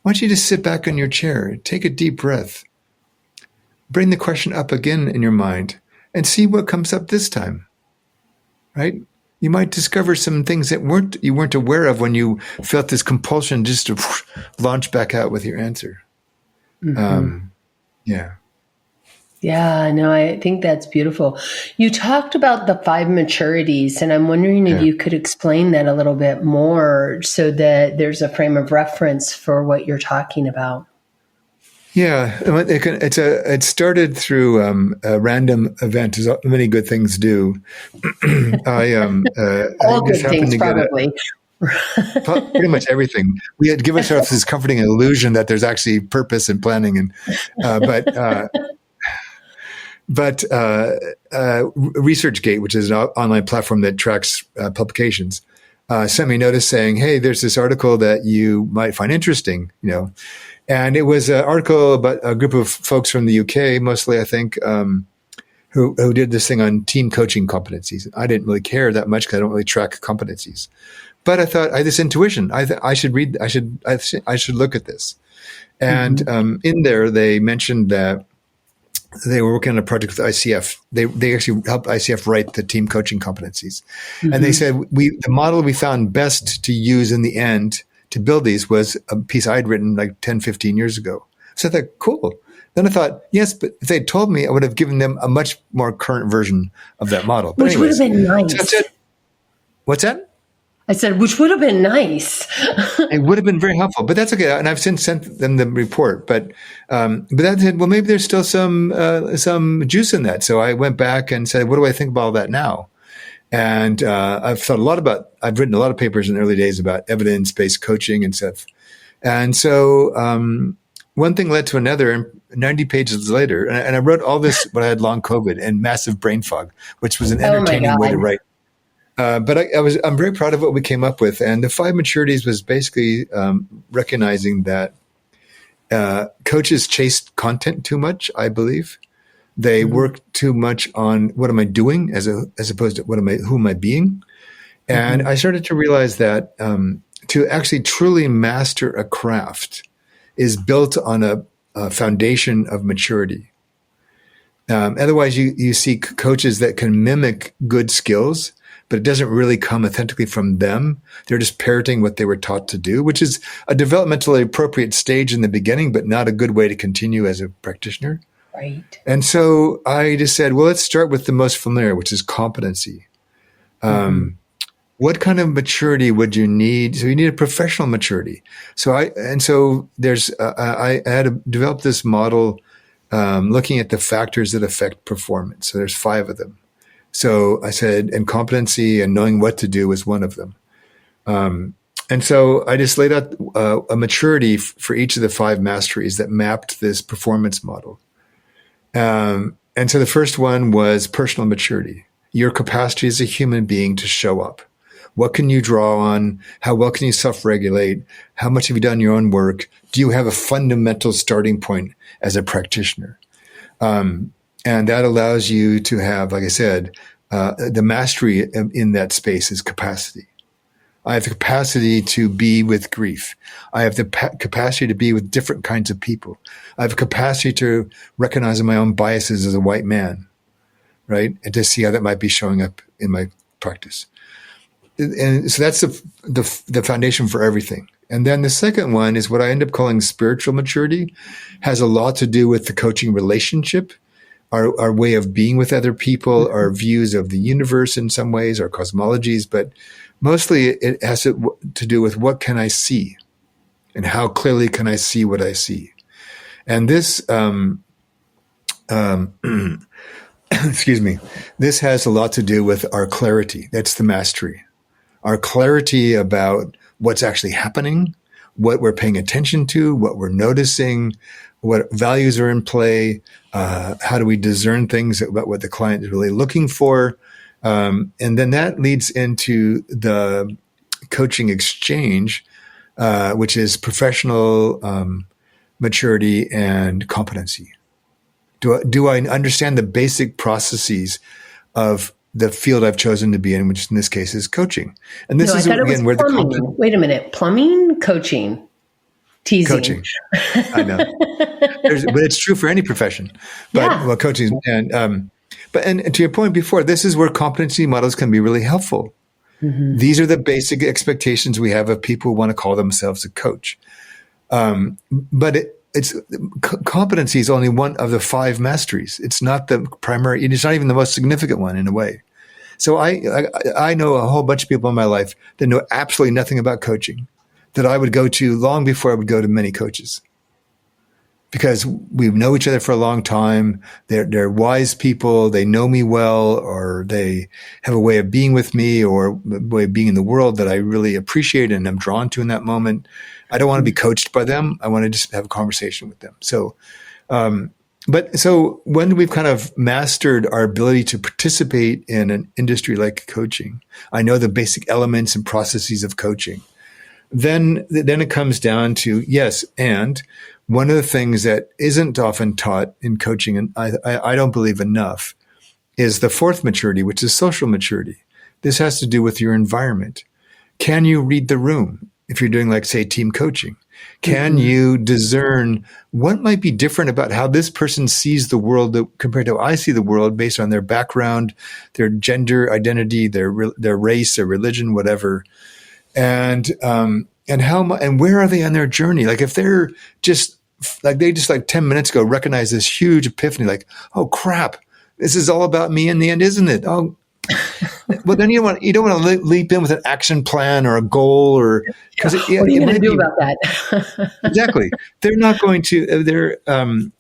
Why don't you just sit back in your chair, take a deep breath, bring the question up again in your mind, and see what comes up this time, right? You might discover some things that you weren't aware of when you felt this compulsion just to launch back out with your answer. Yeah, no, I think that's beautiful. You talked about the 5 maturities, and I'm wondering if you could explain that a little bit more so that there's a frame of reference for what you're talking about. Yeah, it started through a random event, as many good things do. All good things, probably. Pretty much everything. We had to give ourselves this comforting illusion that there's actually purpose and planning, But ResearchGate, which is an online platform that tracks publications, sent me a notice saying, "Hey, there's this article that you might find interesting." And it was an article about a group of folks from the UK, mostly, I think, who did this thing on team coaching competencies. I didn't really care that much because I don't really track competencies, but I thought I had this intuition. I should read. I should look at this. And in there, they mentioned that they were working on a project with ICF. They actually helped ICF write the team coaching competencies. And they said, the model we found best to use in the end to build these was a piece I'd written like 10, 15 years ago. So I thought, cool. Then I thought, yes, but if they'd told me, I would have given them a much more current version of that model. But which would have been nice. So what's that? I said, which would have been nice. It would have been very helpful, but that's okay. And I've since sent them the report. But that said, well, maybe there's still some juice in that. So I went back and said, what do I think about all that now? And I've thought I've written a lot of papers in the early days about evidence-based coaching and stuff. And so one thing led to another, and 90 pages later, and I wrote all this when I had long COVID and massive brain fog, which was an entertaining way to write. But I'm very proud of what we came up with. And the 5 maturities was basically recognizing that coaches chase content too much, I believe. They work too much on what am I doing as opposed to who am I being? And I started to realize that to actually truly master a craft is built on a foundation of maturity. Otherwise, you see coaches that can mimic good skills, but it doesn't really come authentically from them. They're just parroting what they were taught to do, which is a developmentally appropriate stage in the beginning, but not a good way to continue as a practitioner. Right. And so I just said, well, let's start with the most familiar, which is competency. What kind of maturity would you need? So you need a professional maturity. So I had developed this model looking at the factors that affect performance. So there's 5 of them. So I said, and competency and knowing what to do was one of them. And so I just laid out a maturity for each of the 5 masteries that mapped this performance model. And so the first one was personal maturity, your capacity as a human being to show up. What can you draw on? How well can you self-regulate? How much have you done your own work? Do you have a fundamental starting point as a practitioner? And that allows you to have, like I said, the mastery in that space is capacity. I have the capacity to be with grief. I have the capacity to be with different kinds of people. I have a capacity to recognize my own biases as a white man, right? And to see how that might be showing up in my practice. And so that's the foundation for everything. And then the second one is what I end up calling spiritual maturity. Has a lot to do with the coaching relationship, our way of being with other people, our views of the universe in some ways, our cosmologies, but mostly it has to do with what can I see and how clearly can I see what I see. And this, excuse me, this has a lot to do with our clarity. That's the mastery. Our clarity about what's actually happening, what we're paying attention to, what we're noticing, what values are in play, how do we discern things about what the client is really looking for. And then that leads into the coaching exchange, which is professional maturity and competency. Do I understand the basic processes of the field I've chosen to be in, which in this case is coaching? And this is again where the wait a minute, plumbing, coaching, teasing. Coaching, I know, but it's true for any profession. But well, coaching and to your point before, this is where competency models can be really helpful. Mm-hmm. These are the basic expectations we have of people who want to call themselves a coach. But competency is only one of the 5 masteries. It's not the primary. It's not even the most significant one in a way. So I know a whole bunch of people in my life that know absolutely nothing about coaching that I would go to long before I would go to many coaches, because we know each other for a long time. They're wise people. They know me well, or they have a way of being with me or a way of being in the world that I really appreciate and I'm drawn to in that moment. I don't want to be coached by them. I want to just have a conversation with them. So, so when we've kind of mastered our ability to participate in an industry like coaching, I know the basic elements and processes of coaching. Then it comes down to, yes, and one of the things that isn't often taught in coaching, and I don't believe enough, is the 4th maturity, which is social maturity. This has to do with your environment. Can you read the room if you're doing, like, say, team coaching? Can you discern what might be different about how this person sees the world compared to how I see the world based on their background, their gender identity, their race, their religion, whatever? And where are they on their journey? Like, if they're just like 10 minutes ago recognized this huge epiphany, like, oh crap, this is all about me in the end, isn't it? Oh, well, then you don't want to leap in with an action plan or a goal, or because what are you going to do about that? Exactly. They're not going to.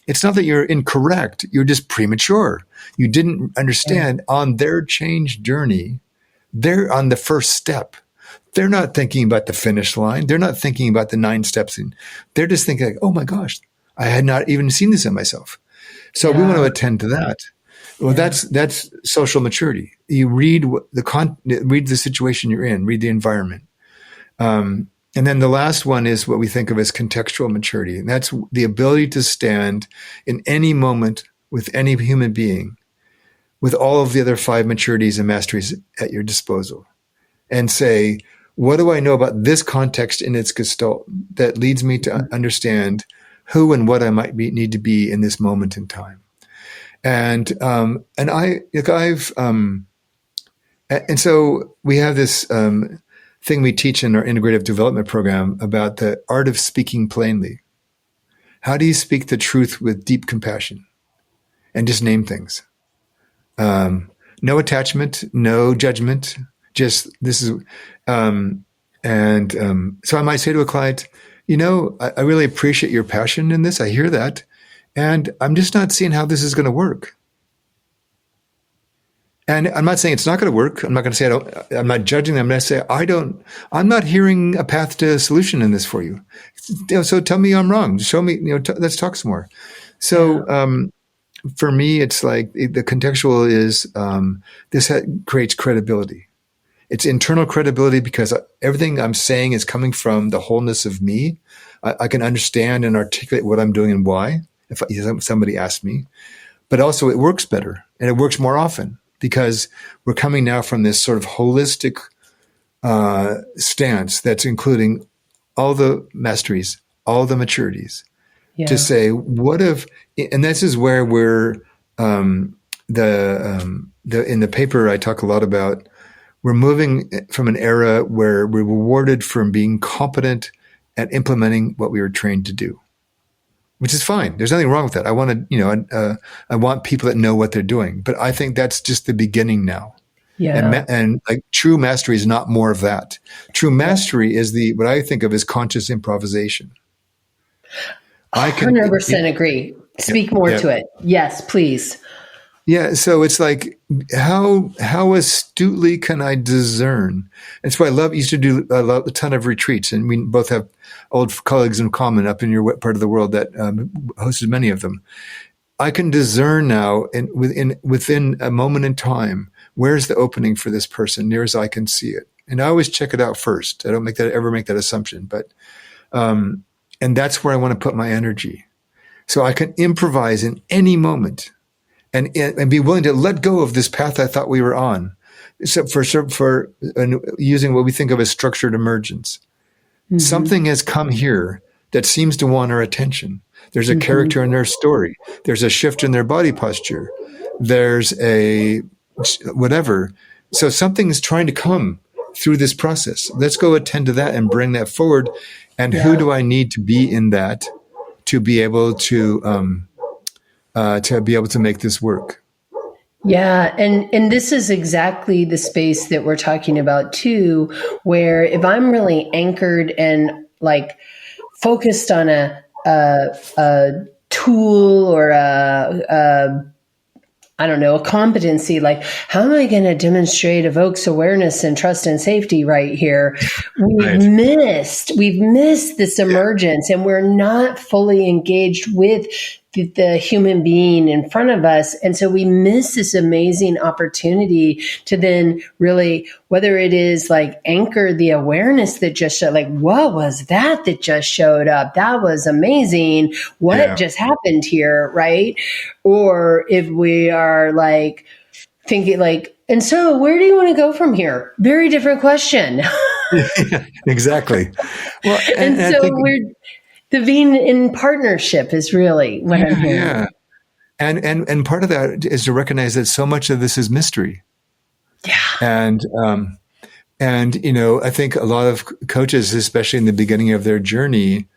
It's not that you're incorrect. You're just premature. You didn't understand on their change journey. They're on the first step. They're not thinking about the finish line. They're not thinking about the 9 steps. They're just thinking, like, oh my gosh, I had not even seen this in myself. So we want to attend to that. Well, that's social maturity. You read read the situation you're in, read the environment. And then the last one is what we think of as contextual maturity. And that's the ability to stand in any moment with any human being with all of the other 5 maturities and masteries at your disposal and say, what do I know about this context in its gestalt that leads me to understand who and what I might need to be in this moment in time? And so we have this thing we teach in our integrative development program about the art of speaking plainly. How do you speak the truth with deep compassion and just name things? No attachment, no judgment. Just this is, so I might say to a client, I really appreciate your passion in this. I hear that. And I'm just not seeing how this is going to work. And I'm not saying it's not going to work. I'm not going to say I'm not judging them. I'm going to say, I'm not hearing a path to a solution in this for you. So tell me I'm wrong. Show me, let's talk some more. So, for me, it's like the contextual is, creates credibility. It's internal credibility because everything I'm saying is coming from the wholeness of me. I can understand and articulate what I'm doing and why, if somebody asks me. But also it works better and it works more often because we're coming now from this sort of holistic stance that's including all the masteries, all the maturities, to say, what if, and this is where we're, in the paper, I talk a lot about, we're moving from an era where we're rewarded for being competent at implementing what we were trained to do, which is fine. There's nothing wrong with that. I want to, I want people that know what they're doing, but I think that's just the beginning now. Yeah. And like true mastery is not more of that. True mastery is what I think of as conscious improvisation. I 100% agree. Speak more to it. Yes, please. Yeah. So it's like, how astutely can I discern? That's why I used to do a ton of retreats, and we both have old colleagues in common up in your part of the world that hosted many of them. I can discern now within a moment in time, where's the opening for this person, near as I can see it. And I always check it out first. I don't ever make that assumption, but, and that's where I want to put my energy. So I can improvise in any moment and be willing to let go of this path I thought we were on, except for using what we think of as structured emergence. Mm-hmm. Something has come here that seems to want our attention. There's a character in their story. There's a shift in their body posture. There's a whatever. So something's trying to come through this process. Let's go attend to that and bring that forward. And who do I need to be in that to be able to make this work? Yeah. And this is exactly the space that we're talking about too, where if I'm really anchored and like focused on a tool or a competency, like how am I going to demonstrate evokes awareness and trust and safety right here? We've missed this emergence, and we're not fully engaged with the human being in front of us. And so we miss this amazing opportunity to then really, whether it is like anchor the awareness that just showed, like, what was that just showed up? That was amazing. What just happened here, right? Or if we are like thinking like, and so where do you want to go from here? Very different question. Exactly. Well, and so the being in partnership is really what I'm hearing. Yeah. And part of that is to recognize that so much of this is mystery. Yeah. And I think a lot of coaches, especially in the beginning of their journey,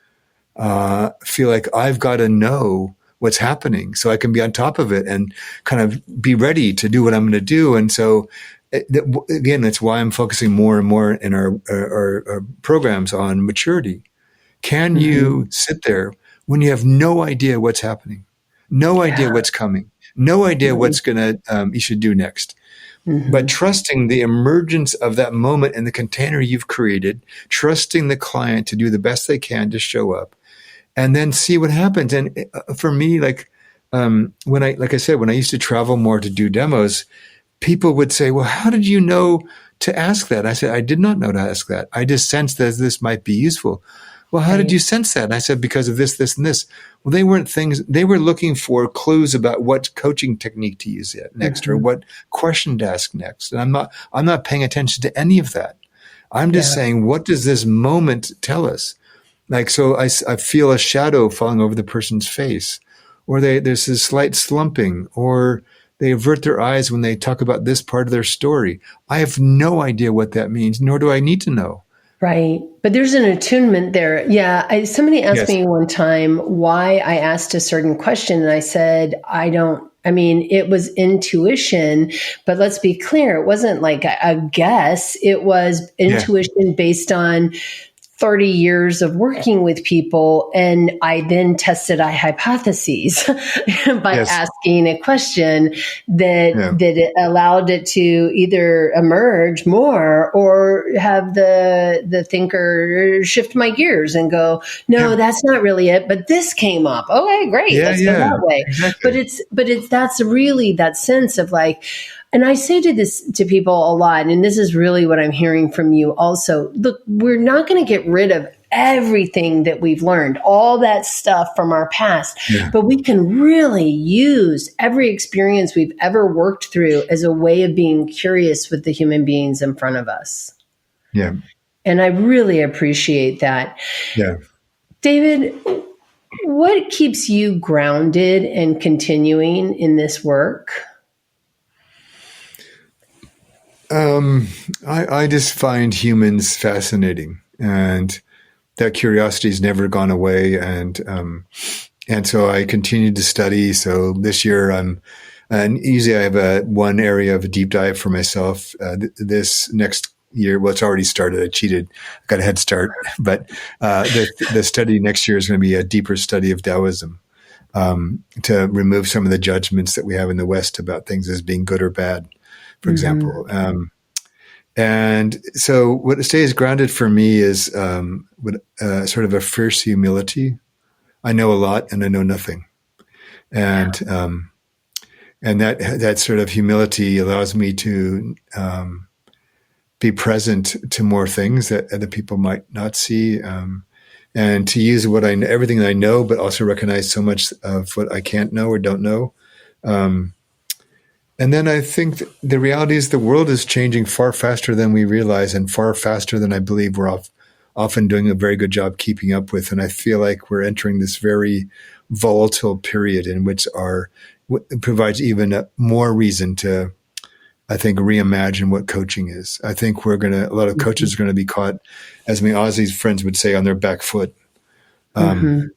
feel like I've got to know what's happening so I can be on top of it and kind of be ready to do what I'm going to do. And so again, that's why I'm focusing more and more in our programs on maturity. Can you sit there when you have no idea what's happening, no idea what's coming, no idea what's you should do next, but trusting the emergence of that moment in the container you've created, trusting the client to do the best they can to show up, and then see what happens. And for me, when I used to travel more to do demos, people would say, well, how did you know to ask that? I said, I did not know to ask that. I just sensed that this might be useful. Well, how did you sense that? And I said, because of this, this, and this. Well, they weren't things, they were looking for clues about what coaching technique to use next or what question to ask next. And I'm not paying attention to any of that. I'm just saying, what does this moment tell us? Like, so I feel a shadow falling over the person's face, or there's this slight slumping, or they avert their eyes when they talk about this part of their story. I have no idea what that means, nor do I need to know. Right. But there's an attunement there. Yeah. Somebody asked me one time why I asked a certain question. And I said, it was intuition, but let's be clear. It wasn't like a guess. It was intuition based on 30 years of working with people, and I then tested a hypothesis by Yes. asking a question that Yeah. that it allowed it to either emerge more or have the thinker shift my gears and go, no, Yeah. that's not really it, but this came up. Okay, great, Yeah. let's go Yeah. that way. Exactly. But it's that's really that sense of like, and I say to people a lot, and this is really what I'm hearing from you also. Look, we're not going to get rid of everything that we've learned, all that stuff from our past, Yeah. but we can really use every experience we've ever worked through as a way of being curious with the human beings in front of us. Yeah. And I really appreciate that. Yeah. David, what keeps you grounded and continuing in this work? I just find humans fascinating, and that curiosity has never gone away. And so I continue to study. So this year and usually I have one area of a deep dive for myself. This next year, well, it's already started. I cheated. I got a head start, but the study next year is going to be a deeper study of Taoism, to remove some of the judgments that we have in the West about things as being good or bad, for example. And so what stays grounded for me is sort of a fierce humility. I know a lot and I know nothing. And that sort of humility allows me to be present to more things that other people might not see, and to use everything that I know, but also recognize so much of what I can't know or don't know. And then I think the reality is the world is changing far faster than we realize, and far faster than I believe we're often doing a very good job keeping up with. And I feel like we're entering this very volatile period in which provides even more reason to, I think, reimagine what coaching is. I think a lot of coaches are going to be caught, as my Aussie friends would say, on their back foot, in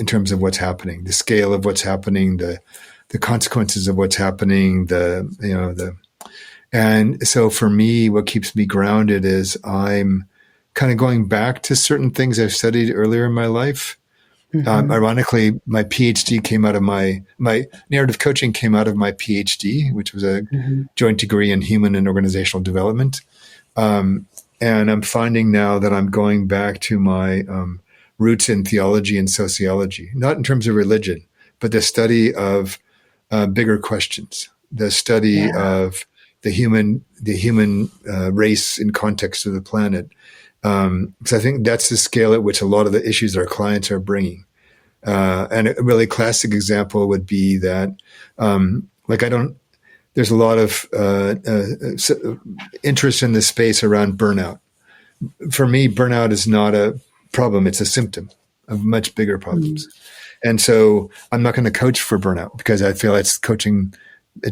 terms of what's happening, the scale of what's happening, the consequences of what's happening, and so for me, what keeps me grounded is I'm kind of going back to certain things I've studied earlier in my life. Ironically, my PhD came out of my narrative coaching came out of my PhD, which was a joint degree in human and organizational development. And I'm finding now that I'm going back to my roots in theology and sociology, not in terms of religion, but the study of bigger questions, the study of the human race in context of the planet. Because I think that's the scale at which a lot of the issues our clients are bringing. And a really classic example would be that, there's a lot of interest in this space around burnout. For me, burnout is not a problem. It's a symptom of much bigger problems. And so I'm not going to coach for burnout because I feel it's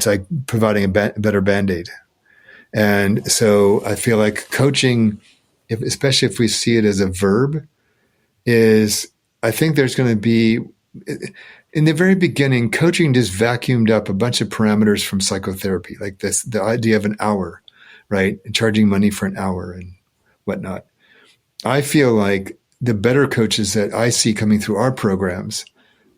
like providing a better Band-Aid. And so I feel like coaching, especially if we see it as a verb, I think there's going to be, in the very beginning, coaching just vacuumed up a bunch of parameters from psychotherapy, like the idea of an hour, right? And charging money for an hour and whatnot. I feel like the better coaches that I see coming through our programs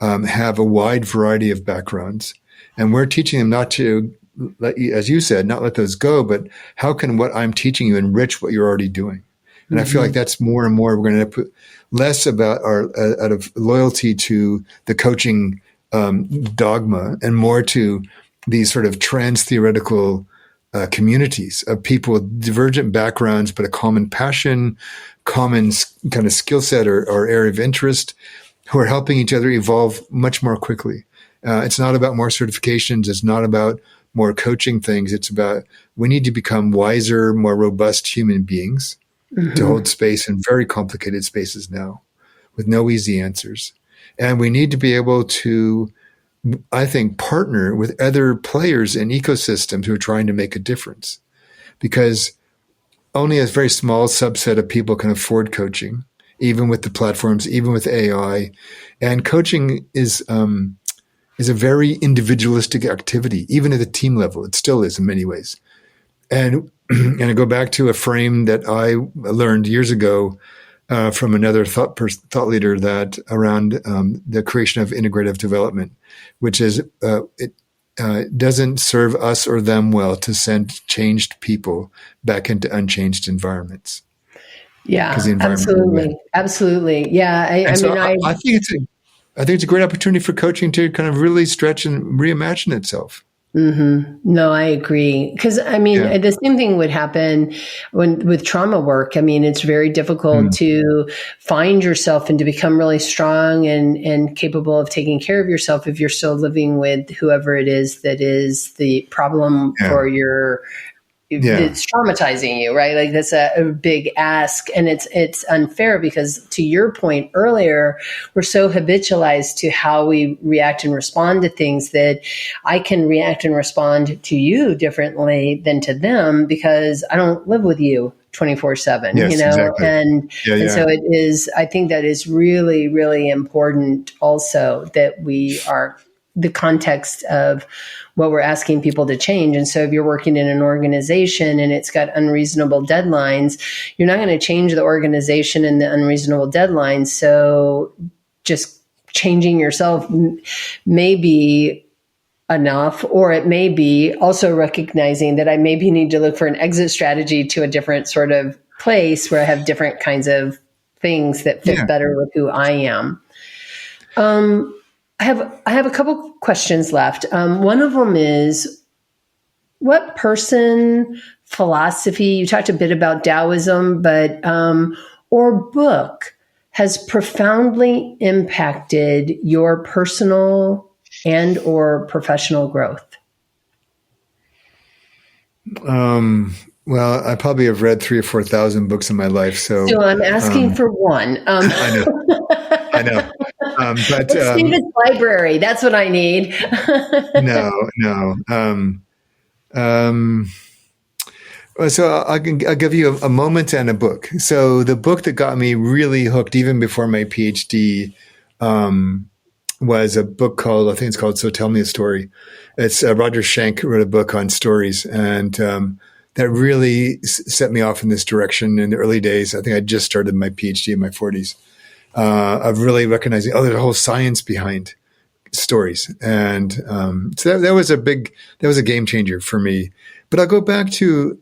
have a wide variety of backgrounds. And we're teaching them not to, as you said, not let those go, but how can what I'm teaching you enrich what you're already doing? And I feel like that's more and more we're going to put less about out of loyalty to the coaching dogma and more to these sort of trans-theoretical communities of people with divergent backgrounds, but a common passion, common kind of skill set or area of interest, who are helping each other evolve much more quickly. It's not about more certifications. It's not about more coaching things. It's about we need to become wiser, more robust human beings to hold space in very complicated spaces now with no easy answers. And we need to be able to, I think, partner with other players in ecosystems who are trying to make a difference, because only a very small subset of people can afford coaching, even with the platforms, even with AI. And coaching is a very individualistic activity, even at the team level. It still is in many ways. And And I go back to a frame that I learned years ago from another thought leader that around the creation of integrative development, which is it doesn't serve us or them well to send changed people back into unchanged environments. Because the Yeah, environment will win. absolutely. Absolutely. Yeah. And I so mean, I think it's a great opportunity for coaching to kind of really stretch and reimagine itself. No, I agree. Because I mean, Yeah. the same thing would happen with trauma work. I mean, it's very difficult Mm. to find yourself and to become really strong and capable of taking care of yourself if you're still living with whoever it is that is the problem Yeah. for your it's traumatizing you, right? Like that's a big ask, and it's unfair because to your point earlier, we're so habitualized to how we react and respond to things that I can react and respond to you differently than to them because I don't live with you 24/7, Yes, exactly. and so it is. I think that is really, really important also that we are the context of what we're asking people to change. And so if you're working in an organization and it's got unreasonable deadlines, you're not going to change the organization and the unreasonable deadlines. So just changing yourself may be enough, or it may be also recognizing that I maybe need to look for an exit strategy to a different sort of place where I have different kinds of things that fit better with who I am. I have a couple questions left. One of them is, what person, philosophy, you talked a bit about Taoism, but or book has profoundly impacted your personal and or professional growth? Well, I probably have read 3,000 or 4,000 books in my life. So I'm asking for one. I know. But Let's see this library. That's what I need. no. So I'll give you a moment and a book. So the book that got me really hooked, even before my PhD, was a book called, I think it's called So Tell Me a Story. It's Roger Schenck wrote a book on stories, and that really set me off in this direction in the early days. I think I just started my PhD in my 40s, of really recognizing, there's a whole science behind stories. And so that was a game changer for me. But I'll go back to,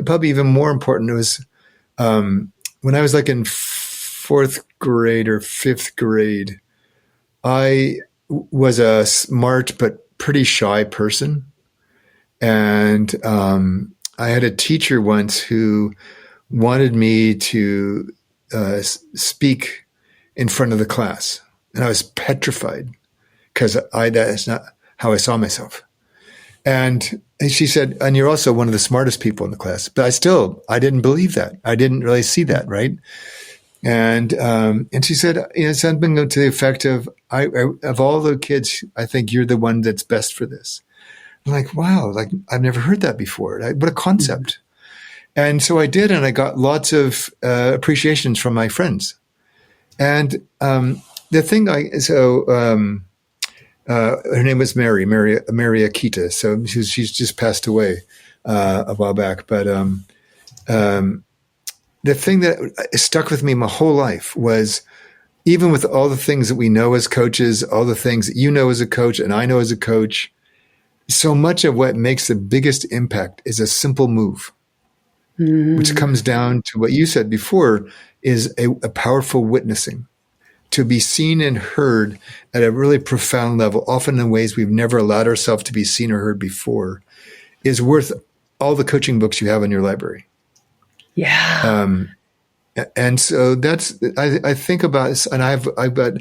probably even more important, it was when I was like in fourth grade or fifth grade, I was a smart but pretty shy person. And I had a teacher once who wanted me to speak in front of the class. And I was petrified because that's not how I saw myself. And she said, and you're also one of the smartest people in the class. But I didn't believe that. I didn't really see that, right? And she said, something to the effect of, of all the kids, I think you're the one that's best for this. I'm like, wow, like I've never heard that before. What a concept. And so I did, and I got lots of appreciations from my friends. And the thing her name was Mary Akita. So she's just passed away a while back. But the thing that stuck with me my whole life was, even with all the things that we know as coaches, all the things that you know as a coach and I know as a coach, so much of what makes the biggest impact is a simple move, which comes down to what you said before, is a powerful witnessing. To be seen and heard at a really profound level, often in ways we've never allowed ourselves to be seen or heard before, is worth all the coaching books you have in your library. Yeah. And so I think about, and I've got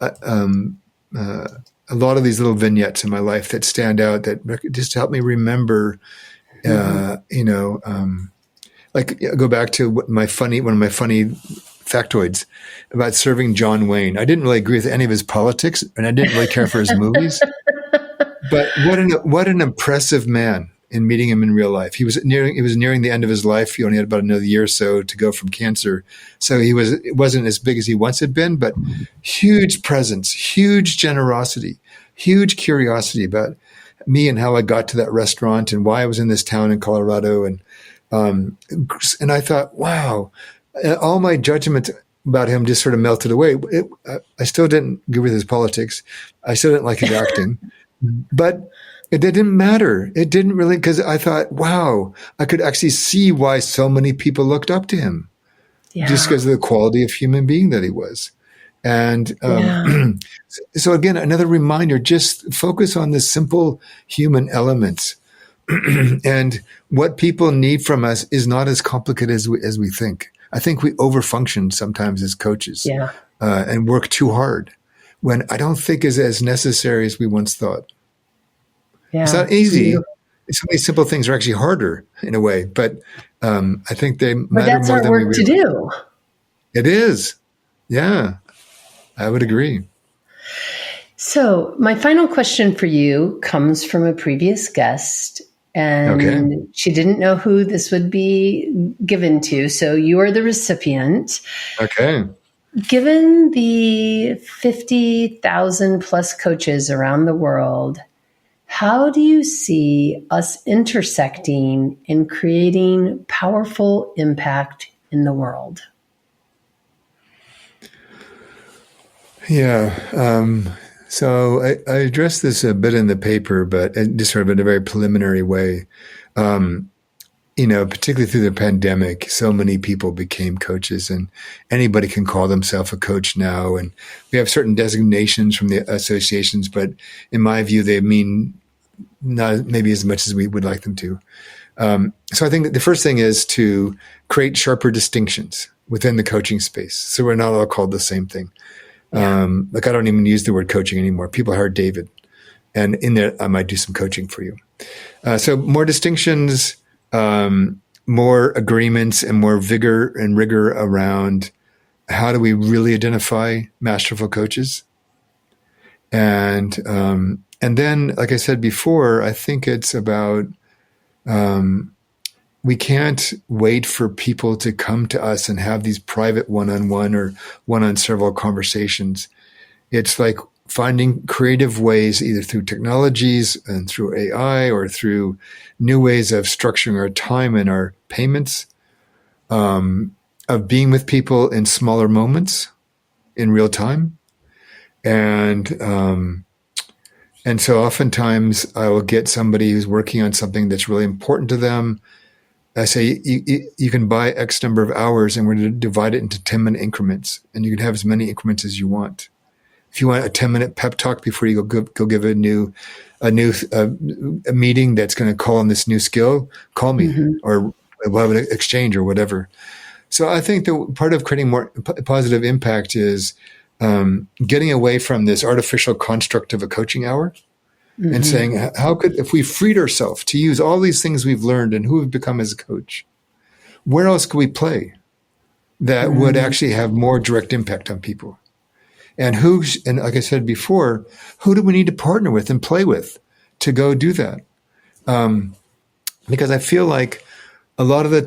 a lot of these little vignettes in my life that stand out that just help me remember, like go back to one of my funny factoids about serving John Wayne. I didn't really agree with any of his politics, and I didn't really care for his movies. But what an impressive man! In meeting him in real life, he was nearing the end of his life. He only had about another year or so to go from cancer. So it wasn't as big as he once had been, but huge presence, huge generosity, huge curiosity about me and how I got to that restaurant and why I was in this town in Colorado, and And I thought, wow, all my judgment about him just sort of melted away. I still didn't agree with his politics. I still didn't like his acting, but it didn't matter. It didn't really, because I thought, wow, I could actually see why so many people looked up to him just Yeah. because of the quality of human being that he was. And Yeah. so again, another reminder, just focus on the simple human elements. And what people need from us is not as complicated as we think. I think we overfunction sometimes as coaches Yeah. and work too hard when I don't think is as necessary as we once thought. It's Yeah. not easy. Some of these simple things are actually harder in a way, but I think they But matter that's more our than we work to realize. do. It is. Yeah, I would agree. So, my final question for you comes from a previous guest, Okay. and she didn't know who this would be given to. So, you are the recipient. Okay. Given the 50,000 plus coaches around the world, how do you see us intersecting and creating powerful impact in the world? Yeah. So I addressed this a bit in the paper, but just sort of in a very preliminary way. Particularly through the pandemic, so many people became coaches, and anybody can call themselves a coach now. And we have certain designations from the associations, but in my view, they mean not maybe as much as we would like them to. So I think that the first thing is to create sharper distinctions within the coaching space, so we're not all called the same thing. Like I don't even use the word coaching anymore. People heard David, and in there I might do some coaching for you. So more distinctions, more agreements, and more vigor and rigor around how do we really identify masterful coaches. And then, like I said before, I think it's about we can't wait for people to come to us and have these private one-on-one or one-on-several conversations. It's like finding creative ways, either through technologies and through AI or through new ways of structuring our time and our payments, of being with people in smaller moments in real time. And so oftentimes I will get somebody who's working on something that's really important to them. I say, you can buy X number of hours and we're going to divide it into 10-minute increments, and you can have as many increments as you want. If you want a 10-minute pep talk before you go give a meeting that's going to call on this new skill, call me, or we'll have an exchange or whatever. So I think that part of creating more positive impact is getting away from this artificial construct of a coaching hour and saying, how could, if we freed ourselves to use all these things we've learned and who we've become as a coach, where else could we play that would actually have more direct impact on people? And like I said before, who do we need to partner with and play with to go do that? Because I feel like a lot of the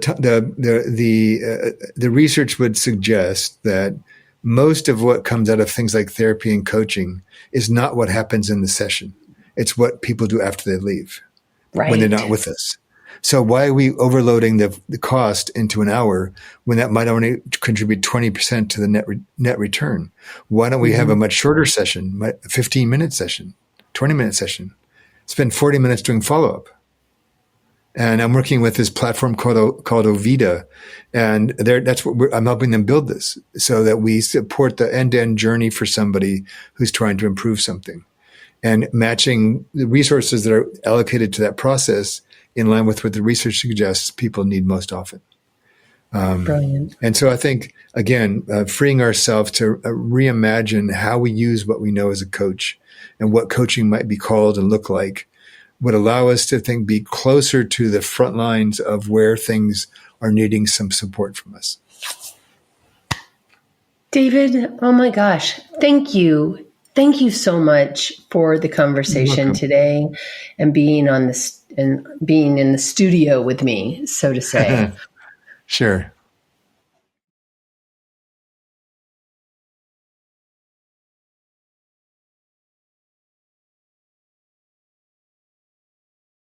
research would suggest that most of what comes out of things like therapy and coaching is not what happens in the session. It's what people do after they leave, when they're not with us. So why are we overloading the cost into an hour when that might only contribute 20% to the net return? Why don't we have a much shorter session, a 15-minute session, 20-minute session, spend 40 minutes doing follow-up? And I'm working with this platform called Ovida, and that's what I'm helping them build this so that we support the end-to-end journey for somebody who's trying to improve something, and matching the resources that are allocated to that process in line with what the research suggests people need most often. Brilliant. And so I think, again, freeing ourselves to reimagine how we use what we know as a coach and what coaching might be called and look like would allow us to be closer to the front lines of where things are needing some support from us. David, oh my gosh, thank you. Thank you so much for the conversation today and being in the studio with me, so to say. Sure.